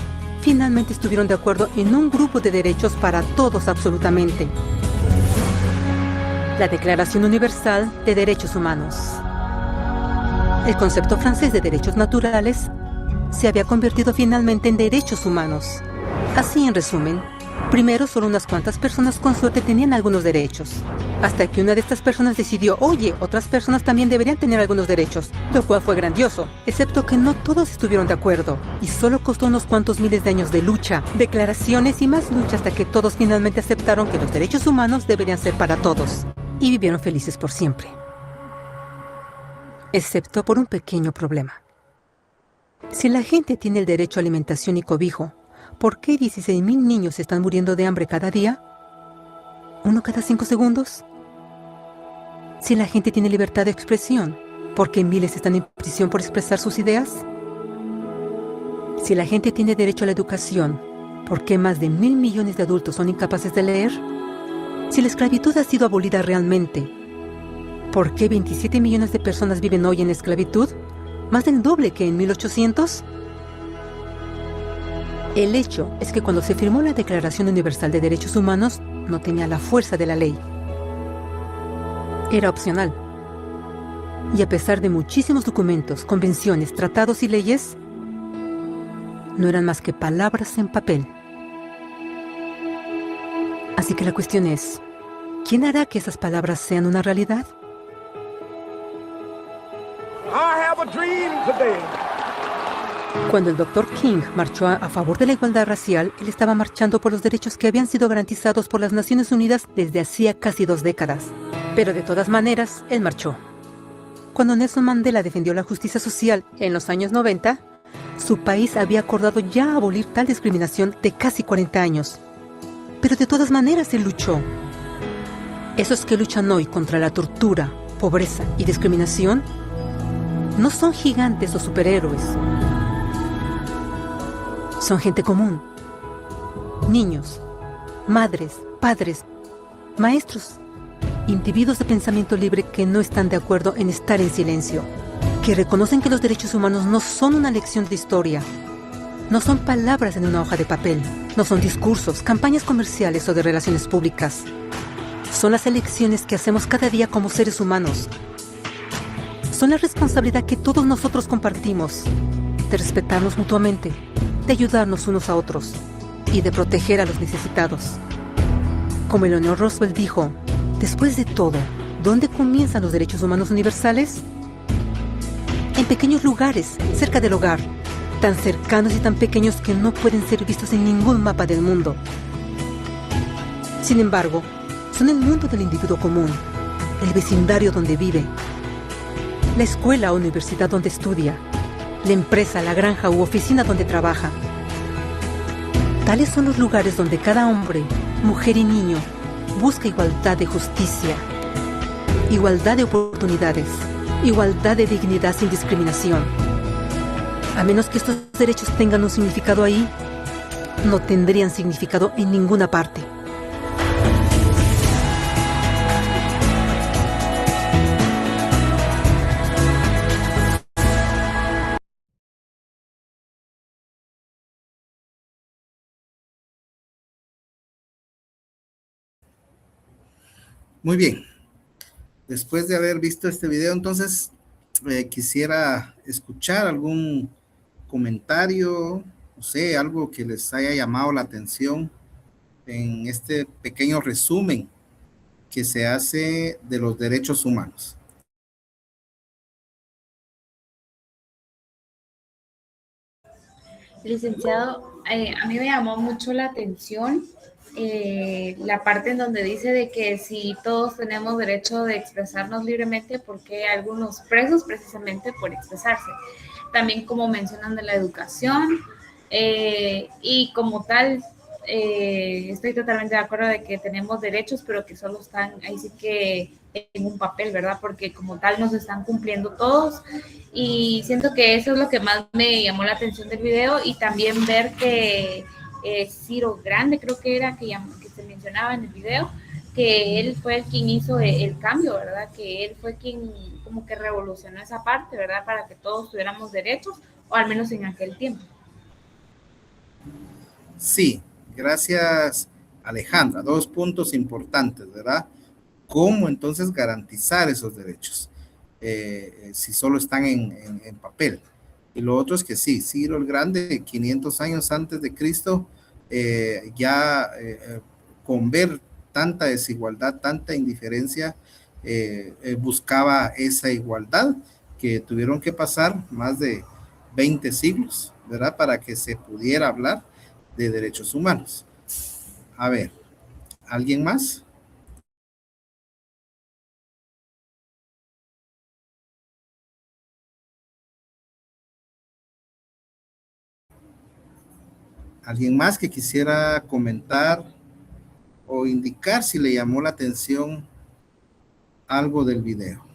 finalmente estuvieron de acuerdo en un grupo de derechos para todos absolutamente. La Declaración Universal de Derechos Humanos. El concepto francés de derechos naturales se había convertido finalmente en derechos humanos. Así, en resumen, primero solo unas cuantas personas con suerte tenían algunos derechos, hasta que una de estas personas decidió, oye, otras personas también deberían tener algunos derechos, lo cual fue grandioso, excepto que no todos estuvieron de acuerdo, y solo costó unos cuantos miles de años de lucha, declaraciones y más lucha hasta que todos finalmente aceptaron que los derechos humanos deberían ser para todos, y vivieron felices por siempre. Excepto por un pequeño problema. Si la gente tiene el derecho a alimentación y cobijo, ¿por qué 16,000 niños están muriendo de hambre cada día? ¿1 cada 5 segundos? Si la gente tiene libertad de expresión, ¿por qué miles están en prisión por expresar sus ideas? Si la gente tiene derecho a la educación, ¿por qué más de 1,000 millones de adultos son incapaces de leer? Si la esclavitud ha sido abolida realmente, ¿por qué 27 millones de personas viven hoy en esclavitud? ¿Más del doble que en 1800? El hecho es que cuando se firmó la Declaración Universal de Derechos Humanos, no tenía la fuerza de la ley. Era opcional. Y a pesar de muchísimos documentos, convenciones, tratados y leyes, no eran más que palabras en papel. Así que la cuestión es, ¿quién hará que esas palabras sean una realidad? Cuando el Dr. King marchó a favor de la igualdad racial, él estaba marchando por los derechos que habían sido garantizados por las Naciones Unidas desde hacía casi 2 décadas. Pero de todas maneras, él marchó. Cuando Nelson Mandela defendió la justicia social en los años 90, su país había acordado ya abolir tal discriminación de casi 40 años. Pero de todas maneras él luchó. Esos que luchan hoy contra la tortura, pobreza y discriminación no son gigantes o superhéroes. Son gente común. Niños, madres, padres, maestros, individuos de pensamiento libre que no están de acuerdo en estar en silencio, que reconocen que los derechos humanos no son una lección de historia, no son palabras en una hoja de papel, no son discursos, campañas comerciales o de relaciones públicas. Son las elecciones que hacemos cada día como seres humanos. Son la responsabilidad que todos nosotros compartimos, de respetarnos mutuamente, de ayudarnos unos a otros y de proteger a los necesitados. Como Eleanor Roosevelt dijo, después de todo, ¿dónde comienzan los derechos humanos universales? En pequeños lugares, cerca del hogar, tan cercanos y tan pequeños que no pueden ser vistos en ningún mapa del mundo. Sin embargo, son el mundo del individuo común, el vecindario donde vive, la escuela o universidad donde estudia, la empresa, la granja u oficina donde trabaja. Tales son los lugares donde cada hombre, mujer y niño busca igualdad de justicia, igualdad de oportunidades, igualdad de dignidad sin discriminación. A menos que estos derechos tengan un significado ahí, no tendrían significado en ninguna parte. Muy bien. Después de haber visto este video, entonces quisiera escuchar algún comentario, no sé, algo que les haya llamado la atención en este pequeño resumen que se hace de los derechos humanos. Licenciado, a mí me llamó mucho la atención la parte en donde dice de que si todos tenemos derecho de expresarnos libremente, ¿por qué algunos presos precisamente por expresarse? También como mencionan de la educación y como tal, estoy totalmente de acuerdo de que tenemos derechos, pero que solo están ahí sí que en un papel, ¿verdad? Porque como tal nos están cumpliendo todos y siento que eso es lo que más me llamó la atención del video y también ver que Ciro Grande, creo que era que se mencionaba en el video, que él fue quien hizo el cambio, ¿verdad? Que él fue quien como que revolucionó esa parte, ¿verdad? Para que todos tuviéramos derechos, o al menos en aquel tiempo. Sí, gracias Alejandra. Dos puntos importantes, ¿verdad? ¿Cómo entonces garantizar esos derechos? Si solo están en papel. Y lo otro es que sí, Ciro el Grande, 500 años antes de Cristo, con ver tanta desigualdad, tanta indiferencia, buscaba esa igualdad que tuvieron que pasar más de 20 siglos, ¿verdad? Para que se pudiera hablar de derechos humanos. A ver, ¿alguien más? ¿Alguien más que quisiera comentar o indicar si le llamó la atención algo del video?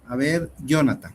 A ver, Jonathan.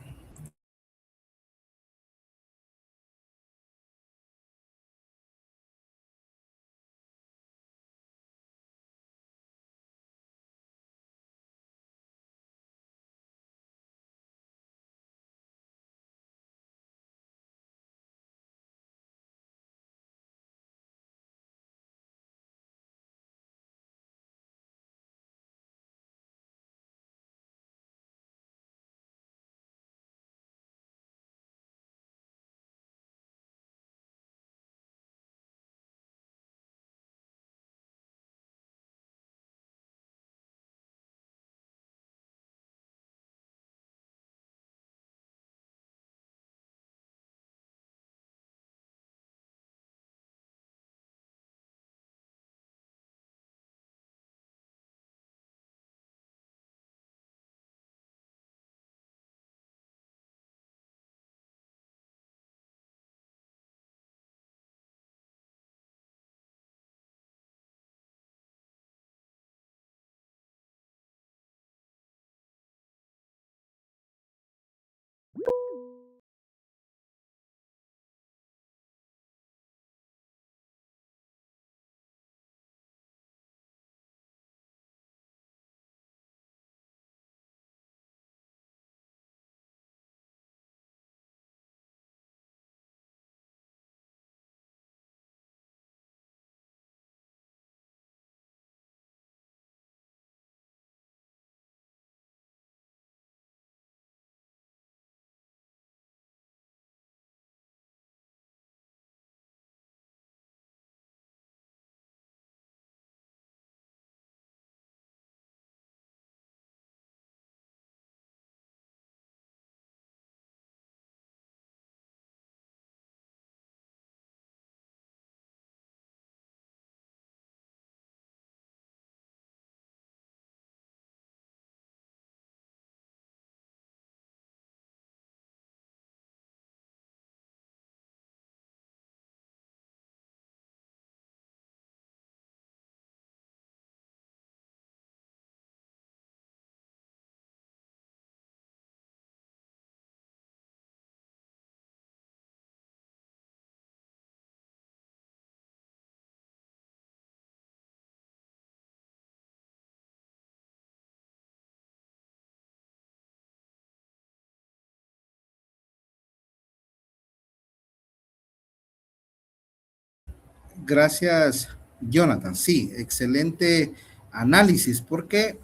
Gracias, Jonathan. Sí, excelente análisis, porque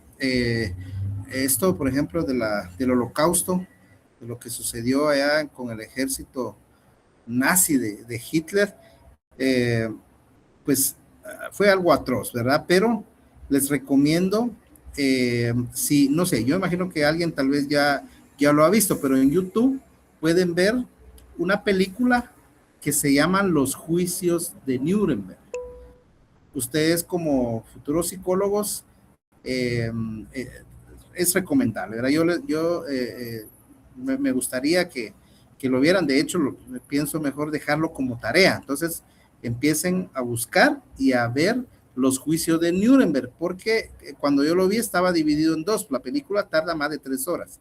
esto, por ejemplo, del holocausto, de lo que sucedió allá con el ejército nazi de Hitler, pues fue algo atroz, ¿verdad? Pero les recomiendo, si, no sé, yo imagino que alguien tal vez ya lo ha visto, pero en YouTube pueden ver una película que se llama Los Juicios de Nuremberg. Ustedes como futuros psicólogos, es recomendable, ¿verdad? Me gustaría que lo vieran. De hecho, pienso mejor dejarlo como tarea. Entonces, empiecen a buscar y a ver Los Juicios de Nuremberg, porque cuando yo lo vi estaba dividido en dos. La película tarda más de 3 horas,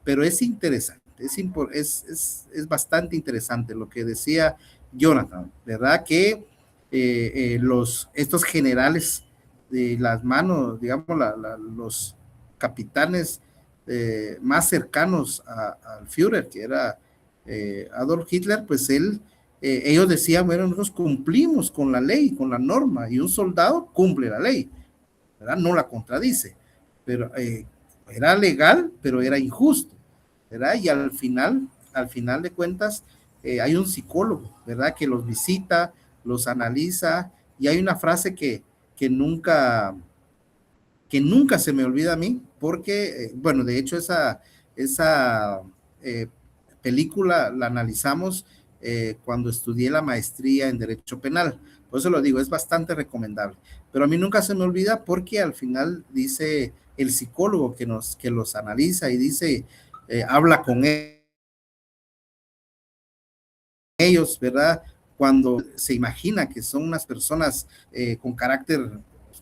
pero es interesante, es bastante interesante lo que decía Jonathan, ¿verdad? Que estos generales de las manos, digamos, los capitanes más cercanos al Führer, que era Adolf Hitler, pues ellos decían, bueno, nosotros cumplimos con la ley, con la norma, y un soldado cumple la ley, ¿verdad? No la contradice, pero era legal, pero era injusto, ¿verdad? Y al final de cuentas, hay un psicólogo, ¿verdad? Que los visita, los analiza, y hay una frase que nunca se me olvida a mí, porque, bueno, de hecho esa película la analizamos cuando estudié la maestría en Derecho Penal. Por eso lo digo, es bastante recomendable. Pero a mí nunca se me olvida, porque al final dice el psicólogo que los analiza y dice, habla con ellos, ¿verdad? Cuando se imagina que son unas personas con carácter,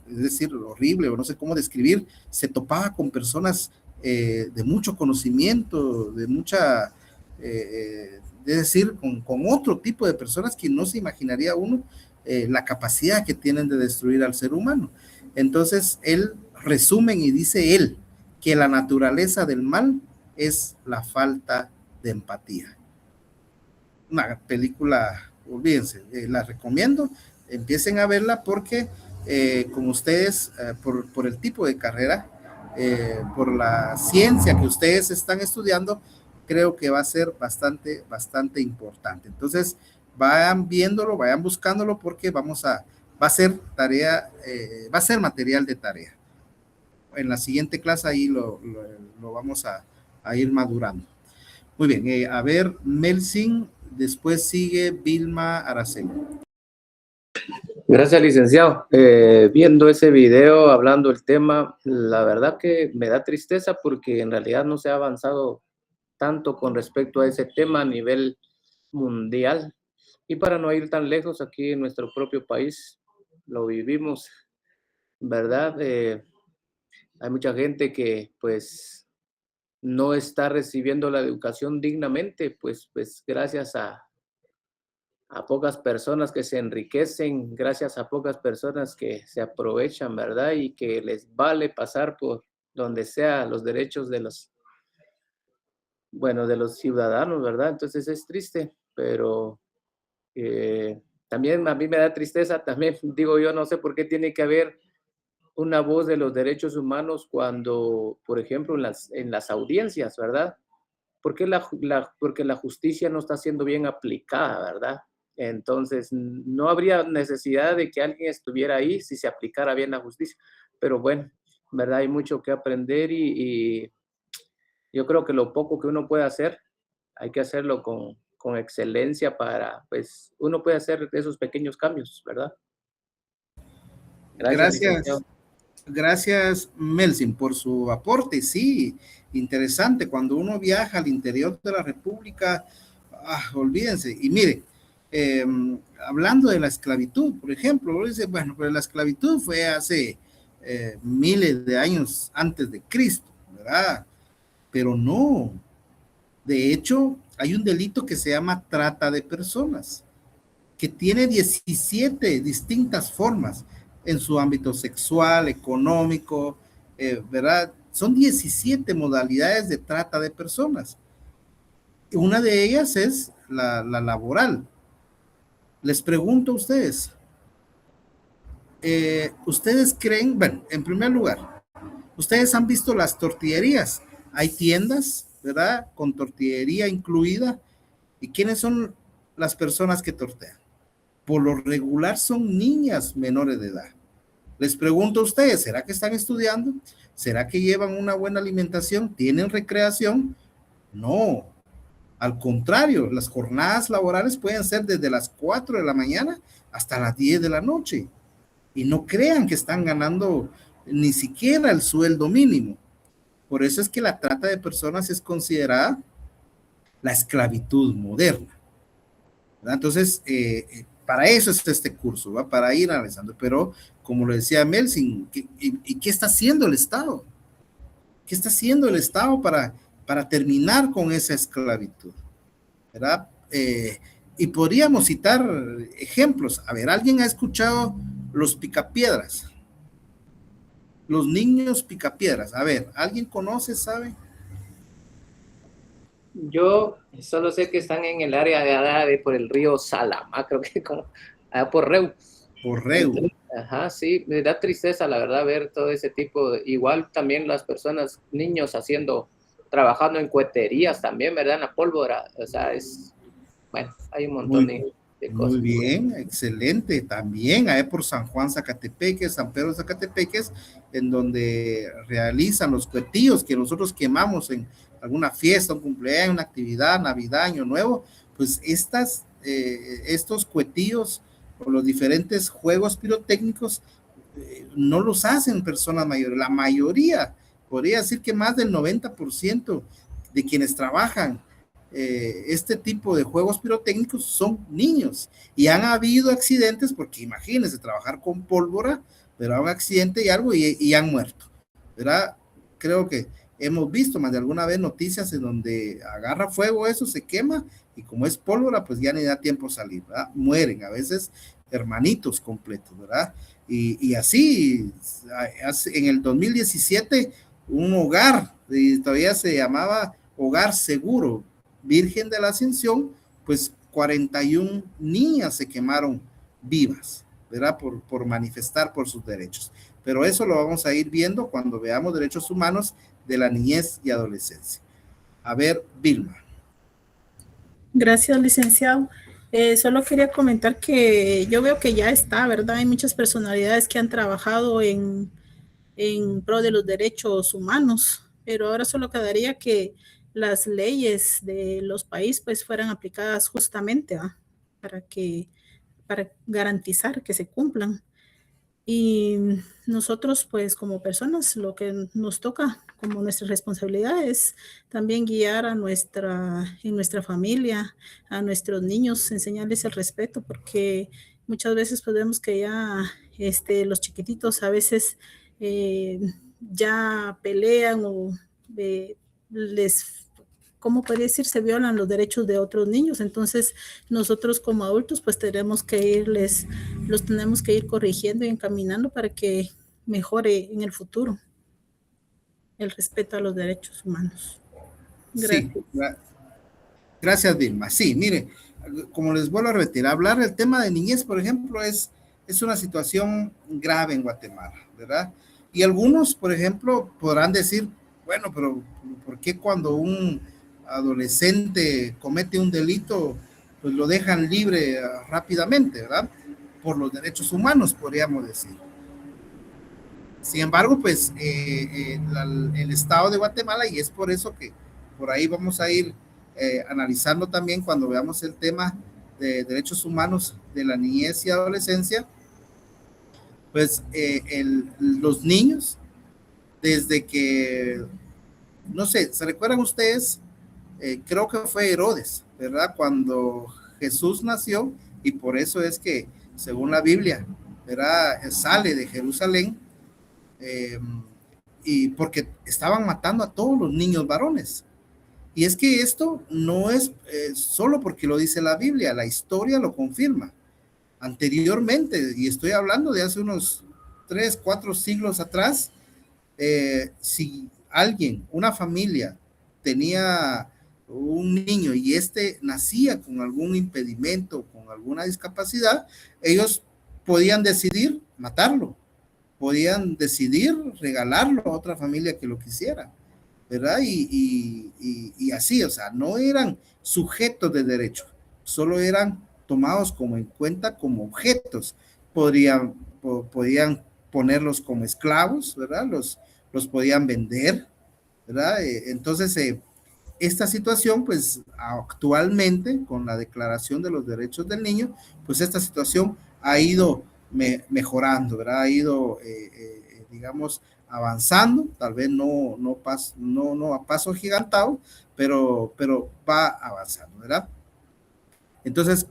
es decir, horrible, o no sé cómo describir, se topaba con personas de mucho conocimiento, de mucha, es decir, con otro tipo de personas que no se imaginaría uno la capacidad que tienen de destruir al ser humano. Entonces, él resumen y dice él que la naturaleza del mal es la falta de empatía. Una película, olvídense, la recomiendo, empiecen a verla, porque con ustedes, por el tipo de carrera, por la ciencia que ustedes están estudiando, creo que va a ser bastante importante. Entonces, vayan viéndolo, vayan buscándolo, porque va a ser tarea, va a ser material de tarea. En la siguiente clase ahí lo vamos a ir madurando. Muy bien, a ver, Melsin, después sigue Vilma Araceli. Gracias, licenciado. Viendo ese video, hablando el tema, la verdad que me da tristeza, porque en realidad no se ha avanzado tanto con respecto a ese tema a nivel mundial. Y para no ir tan lejos, aquí en nuestro propio país lo vivimos, ¿verdad? Hay mucha gente que pues no está recibiendo la educación dignamente, pues gracias a pocas personas que se enriquecen, gracias a pocas personas que se aprovechan, ¿verdad? Y que les vale pasar por donde sea los derechos de los ciudadanos, ¿verdad? Entonces es triste, pero también a mí me da tristeza, también digo yo, no sé por qué tiene que haber una voz de los derechos humanos cuando, por ejemplo, en las audiencias, ¿verdad? Porque la justicia no está siendo bien aplicada, ¿verdad? Entonces, no habría necesidad de que alguien estuviera ahí si se aplicara bien la justicia. Pero bueno, ¿verdad? Hay mucho que aprender y yo creo que lo poco que uno puede hacer, hay que hacerlo con excelencia para, pues, uno puede hacer esos pequeños cambios, ¿verdad? Gracias, Melsin, por su aporte. Sí, interesante. Cuando uno viaja al interior de la República, olvídense. Y mire, hablando de la esclavitud, por ejemplo, uno dice, bueno, pero la esclavitud fue hace miles de años antes de Cristo, ¿verdad? Pero no. De hecho, hay un delito que se llama trata de personas, que tiene 17 distintas formas en su ámbito sexual, económico, ¿verdad? Son 17 modalidades de trata de personas. Una de ellas es la laboral. Les pregunto a ustedes, ustedes creen, bueno, en primer lugar, ustedes han visto las tortillerías, hay tiendas, ¿verdad? Con tortillería incluida. ¿Y quiénes son las personas que tortean? Por lo regular son niñas menores de edad. Les pregunto a ustedes, ¿será que están estudiando? ¿Será que llevan una buena alimentación? ¿Tienen recreación? No. Al contrario, las jornadas laborales pueden ser desde las 4 de la mañana hasta las 10 de la noche. Y no crean que están ganando ni siquiera el sueldo mínimo. Por eso es que la trata de personas es considerada la esclavitud moderna, ¿verdad? Entonces, para eso es este curso, ¿va? Para ir analizando. Pero, como lo decía Melvin, ¿qué está haciendo el Estado? ¿Qué está haciendo el Estado para terminar con esa esclavitud? ¿Verdad? Y podríamos citar ejemplos. A ver, ¿alguien ha escuchado los picapiedras? Los niños picapiedras. A ver, ¿alguien conoce, sabe? Yo solo sé que están en el área de Adade por el río Salama, creo que como allá por Reu. Por Reu. Ajá, sí, me da tristeza la verdad ver todo ese tipo igual también las personas, niños trabajando en coheterías también, ¿verdad? En la pólvora, o sea, bueno, hay un montón de cosas. Muy bien, excelente. También hay por San Juan Zacatepeques, San Pedro Zacatepeques, en donde realizan los cohetillos que nosotros quemamos en alguna fiesta, un cumpleaños, una actividad, Navidad, Año Nuevo. Pues estos cohetillos o los diferentes juegos pirotécnicos no los hacen personas mayores. La mayoría, podría decir que más del 90% de quienes trabajan este tipo de juegos pirotécnicos son niños, y han habido accidentes, porque imagínense trabajar con pólvora, pero un accidente y algo y han muerto, ¿verdad? Creo que hemos visto más de alguna vez noticias en donde agarra fuego eso, se quema, y como es pólvora, pues ya ni da tiempo salir, ¿verdad? Mueren a veces hermanitos completos, ¿verdad? Y así, en el 2017, un hogar, todavía se llamaba Hogar Seguro, Virgen de la Ascensión, pues 41 niñas se quemaron vivas, ¿verdad? Por manifestar por sus derechos. Pero eso lo vamos a ir viendo cuando veamos derechos humanos de la niñez y adolescencia. A ver, Vilma. Gracias, licenciado. Solo quería comentar que yo veo que ya está, ¿verdad? Hay muchas personalidades que han trabajado en pro de los derechos humanos, pero ahora solo quedaría que las leyes de los países pues fueran aplicadas justamente, ¿va? para garantizar que se cumplan. Y nosotros pues como personas lo que nos toca como nuestra responsabilidad es también guiar en nuestra familia, a nuestros niños, enseñarles el respeto, porque muchas veces pues vemos que ya los chiquititos a veces ya pelean o ¿cómo podría decir? Se violan los derechos de otros niños. Entonces, nosotros como adultos, pues tenemos que los tenemos que ir corrigiendo y encaminando para que mejore en el futuro el respeto a los derechos humanos. Gracias. Sí, gracias, Vilma. Sí, mire, como les vuelvo a repetir, hablar del tema de niñez, por ejemplo, es una situación grave en Guatemala, ¿verdad? Y algunos, por ejemplo, podrán decir, bueno, pero ¿por qué cuando un adolescente comete un delito, pues lo dejan libre rápidamente, ¿verdad? Por los derechos humanos, podríamos decir. Sin embargo, pues el Estado de Guatemala, y es por eso que por ahí vamos a ir analizando también cuando veamos el tema de derechos humanos de la niñez y adolescencia, pues los niños, desde que, no sé, ¿se recuerdan ustedes? Creo que fue Herodes, ¿verdad? Cuando Jesús nació, y por eso es que, según la Biblia, ¿verdad? Sale de Jerusalén, y porque estaban matando a todos los niños varones. Y es que esto no es solo porque lo dice la Biblia, la historia lo confirma. Anteriormente, y estoy hablando de hace unos 3, 4 siglos atrás, si alguien, una familia, tenía un niño y nacía con algún impedimento, con alguna discapacidad, ellos podían decidir matarlo, podían decidir regalarlo a otra familia que lo quisiera, ¿verdad? Y así, o sea, no eran sujetos de derecho, solo eran tomados como en cuenta como objetos. Podían ponerlos como esclavos, ¿verdad? Los podían vender, ¿verdad? Entonces, esta situación, pues actualmente, con la Declaración de los Derechos del Niño, pues esta situación ha ido mejorando, ¿verdad? Ha ido, digamos, avanzando, tal vez no a paso gigantado, pero va avanzando, ¿verdad? Entonces,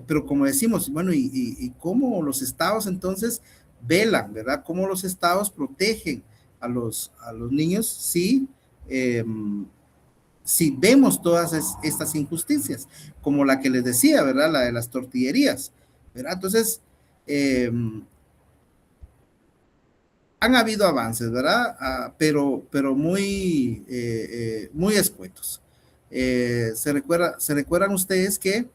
pero como decimos, bueno, y cómo los estados entonces velan, ¿verdad? Cómo los estados protegen a los niños si vemos todas estas injusticias, como la que les decía, ¿verdad? La de las tortillerías, ¿verdad? Entonces, han habido avances, ¿verdad? Pero muy escuetos. ¿Se recuerdan ustedes que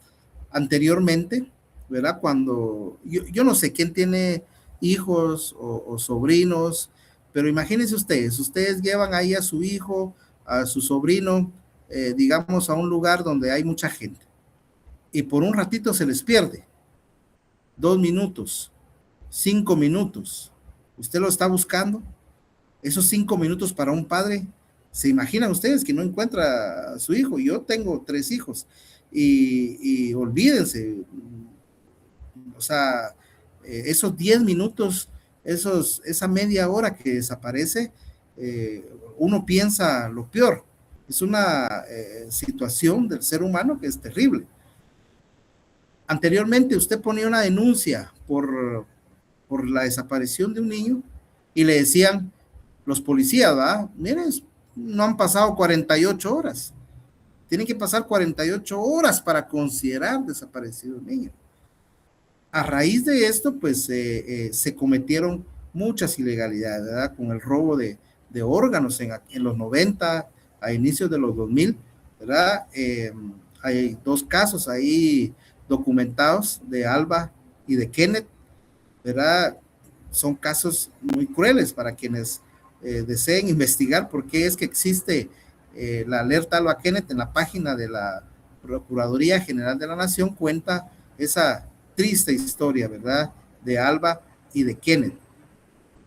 anteriormente, ¿verdad? Cuando, yo no sé quién tiene hijos o sobrinos, pero imagínense ustedes llevan ahí a su hijo, a su sobrino, digamos, a un lugar donde hay mucha gente, y por un ratito se les pierde, 2 minutos, 5 minutos, usted lo está buscando, esos 5 minutos para un padre, ¿se imaginan ustedes que no encuentra a su hijo? Yo tengo 3 hijos, y olvídense, o sea, esos 10 minutos, esa media hora que desaparece, uno piensa lo peor. Es una situación del ser humano que es terrible. Anteriormente usted ponía una denuncia por la desaparición de un niño y le decían los policías, ¿verdad? Miren, no han pasado 48 horas. Tienen que pasar 48 horas para considerar desaparecido un niño. A raíz de esto, pues se cometieron muchas ilegalidades, ¿verdad? Con el robo de órganos en los 90, a inicios de los 2000, ¿verdad? Hay 2 casos ahí documentados de Alba y de Kenneth, ¿verdad? Son casos muy crueles para quienes deseen investigar por qué es que existe la alerta Alba Kenneth. En la página de la Procuraduría General de la Nación cuenta esa triste historia, ¿verdad? De Alba y de Kenneth,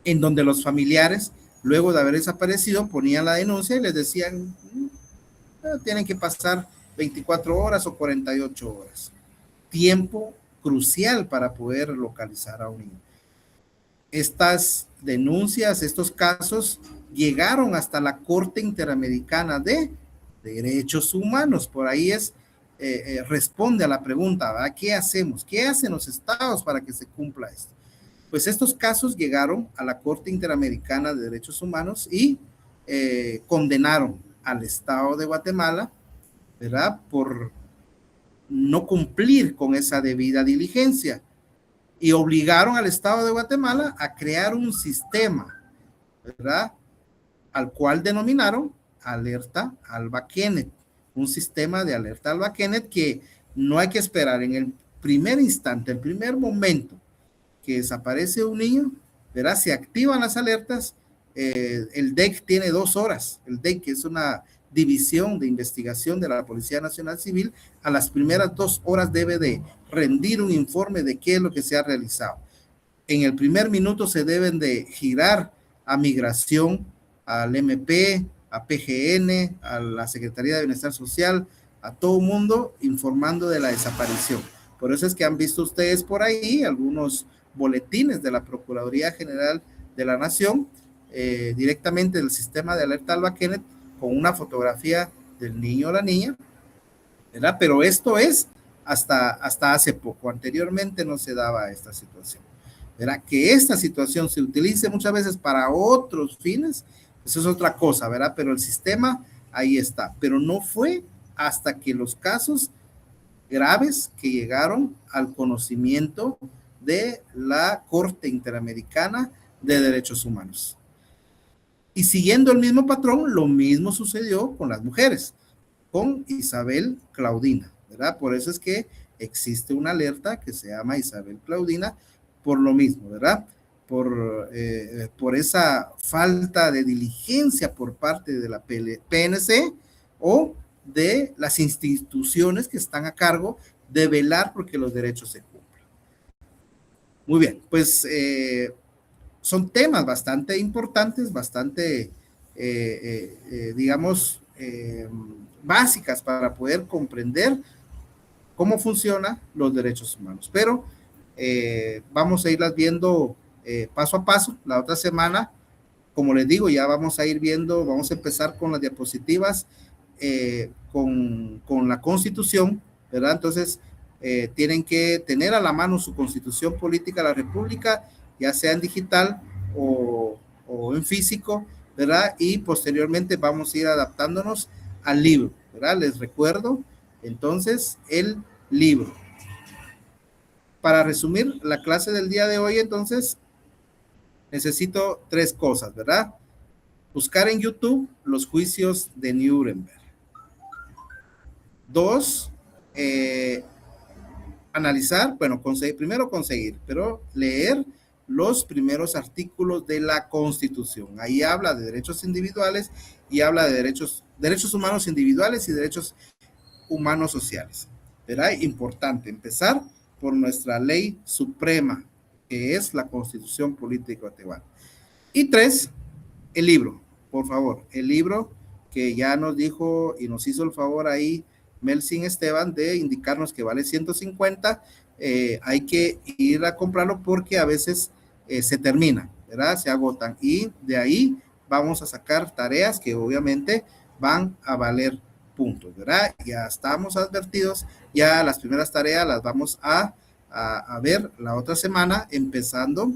en donde los familiares, luego de haber desaparecido, ponían la denuncia y les decían, tienen que pasar 24 horas o 48 horas. Tiempo crucial para poder localizar a un niño. Estas denuncias, estos casos, llegaron hasta la Corte Interamericana de Derechos Humanos. Por ahí responde a la pregunta, ¿verdad? ¿Qué hacemos? ¿Qué hacen los estados para que se cumpla esto? Pues estos casos llegaron a la Corte Interamericana de Derechos Humanos y condenaron al Estado de Guatemala, ¿verdad? Por no cumplir con esa debida diligencia, y obligaron al Estado de Guatemala a crear un sistema, ¿verdad? Al cual denominaron Alerta Alba Kenneth, un sistema de Alerta Alba Kenneth que no hay que esperar en el primer instante, el primer momento que desaparece un niño, ¿verdad? Se activan las alertas. El DEC tiene 2 horas. El DEC, que es una división de investigación de la Policía Nacional Civil, a las primeras 2 horas debe de rendir un informe de qué es lo que se ha realizado. En el primer minuto se deben de girar a Migración, al MP, a PGN, a la Secretaría de Bienestar Social, a todo el mundo informando de la desaparición. Por eso es que han visto ustedes por ahí algunos boletines de la Procuraduría General de la Nación, directamente del sistema de Alerta Alba Kenneth, con una fotografía del niño o la niña, ¿verdad? Pero esto es hasta hace poco. Anteriormente no se daba esta situación, ¿verdad? Que esta situación se utilice muchas veces para otros fines, eso es otra cosa, ¿verdad? Pero el sistema ahí está. Pero no fue hasta que los casos graves que llegaron al conocimiento de la Corte Interamericana de Derechos Humanos. Y siguiendo el mismo patrón, lo mismo sucedió con las mujeres, con Isabel Claudina, ¿verdad? Por eso es que existe una alerta que se llama Isabel Claudina, por lo mismo, ¿verdad? Por esa falta de diligencia por parte de la PNC o de las instituciones que están a cargo de velar porque los derechos se cumplan. Muy bien, pues son temas bastante importantes, bastante, digamos, básicas para poder comprender cómo funcionan los derechos humanos. Pero vamos a irlas viendo paso a paso. La otra semana, como les digo, ya vamos a ir viendo, vamos a empezar con las diapositivas, con la Constitución, ¿verdad? Entonces, tienen que tener a la mano su Constitución Política de la República, ya sea en digital o en físico, ¿verdad? Y posteriormente vamos a ir adaptándonos al libro, ¿verdad? Les recuerdo, entonces, el libro. Para resumir la clase del día de hoy, entonces, necesito 3 cosas, ¿verdad? Buscar en YouTube los juicios de Nuremberg. 2, analizar, bueno, primero conseguir, pero leer los primeros artículos de la Constitución. Ahí habla de derechos individuales y habla de derechos humanos individuales y derechos humanos sociales. ¿Verdad? Importante empezar por nuestra ley suprema, que es la Constitución Política de Guatemala. Y 3, el libro, por favor, el libro que ya nos dijo y nos hizo el favor ahí Melsin Esteban de indicarnos que vale 150, hay que ir a comprarlo porque a veces se termina, ¿verdad? Se agotan y de ahí vamos a sacar tareas que obviamente van a valer puntos, ¿verdad? Ya estamos advertidos, ya las primeras tareas las vamos a ver la otra semana, empezando,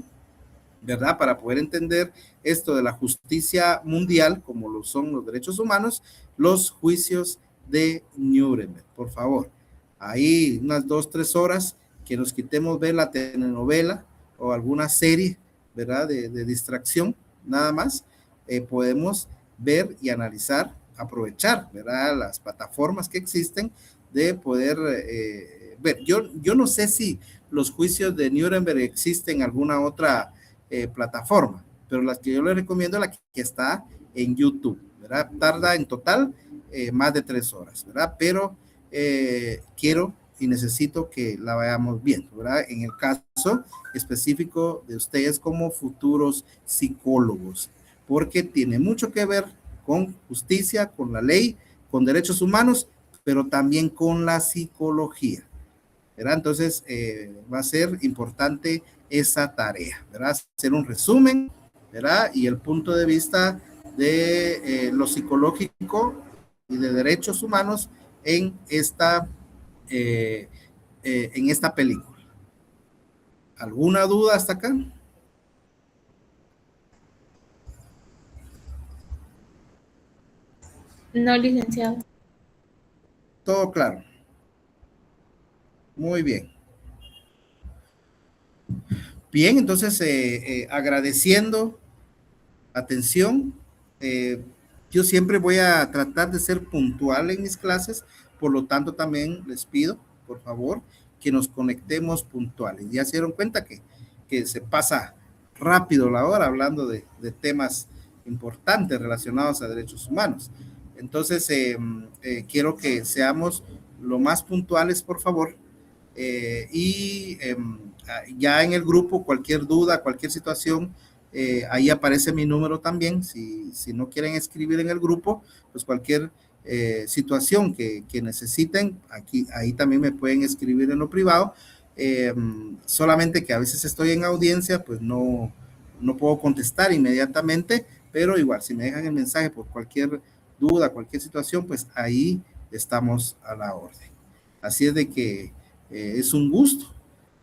¿verdad? Para poder entender esto de la justicia mundial, como lo son los derechos humanos, los juicios de Nuremberg, por favor. Ahí unas 2-3 horas que nos quitemos ver la telenovela o alguna serie, ¿verdad? De distracción, nada más, podemos ver y analizar, aprovechar, ¿verdad? Las plataformas que existen de poder ver. Yo no sé si los juicios de Nuremberg existen en alguna otra plataforma, pero las que yo les recomiendo es la que está en YouTube, ¿verdad? Tarda en total más de 3 horas, ¿verdad? Pero quiero y necesito que la vayamos viendo, ¿verdad? En el caso específico de ustedes como futuros psicólogos, porque tiene mucho que ver con justicia, con la ley, con derechos humanos, pero también con la psicología, ¿verdad? Entonces, va a ser importante esa tarea, ¿verdad? Hacer un resumen, ¿verdad? Y el punto de vista de lo psicológico y de derechos humanos en esta película. ¿Alguna duda hasta acá? No, licenciado. Todo claro. Muy bien. Bien, entonces agradeciendo atención. Yo siempre voy a tratar de ser puntual en mis clases, por lo tanto también les pido, por favor, que nos conectemos puntuales. Ya se dieron cuenta que se pasa rápido la hora hablando de temas importantes relacionados a derechos humanos. Entonces, quiero que seamos lo más puntuales, por favor, ya en el grupo, cualquier duda, cualquier situación, ahí aparece mi número también, si no quieren escribir en el grupo, pues cualquier situación que necesiten, ahí también me pueden escribir en lo privado, solamente que a veces estoy en audiencia, pues no puedo contestar inmediatamente, pero igual, si me dejan el mensaje por cualquier duda, cualquier situación, pues ahí estamos a la orden. Así es de que es un gusto,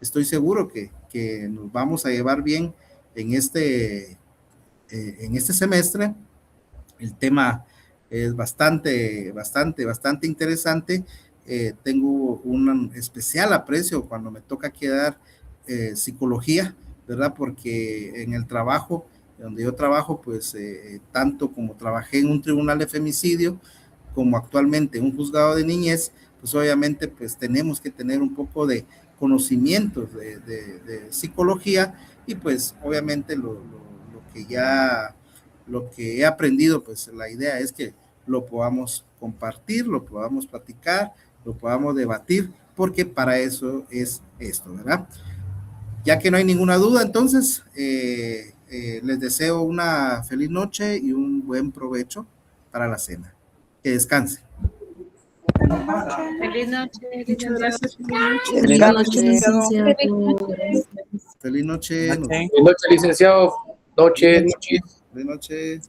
estoy seguro que nos vamos a llevar bien en este semestre. El tema es bastante interesante. Tengo un especial aprecio cuando me toca quedar psicología, ¿verdad? Porque en el trabajo, donde yo trabajo, pues tanto como trabajé en un tribunal de femicidio, como actualmente en un juzgado de niñez, pues obviamente pues tenemos que tener un poco de conocimientos de psicología, y pues obviamente lo que he aprendido, pues la idea es que lo podamos compartir, lo podamos platicar, lo podamos debatir, porque para eso es esto, ¿verdad? Ya que no hay ninguna duda, entonces les deseo una feliz noche y un buen provecho para la cena. Que descansen. Feliz noche. Muchas gracias. Feliz noche, licenciado. Feliz noche. Feliz noche, licenciado. Noches. Feliz noche.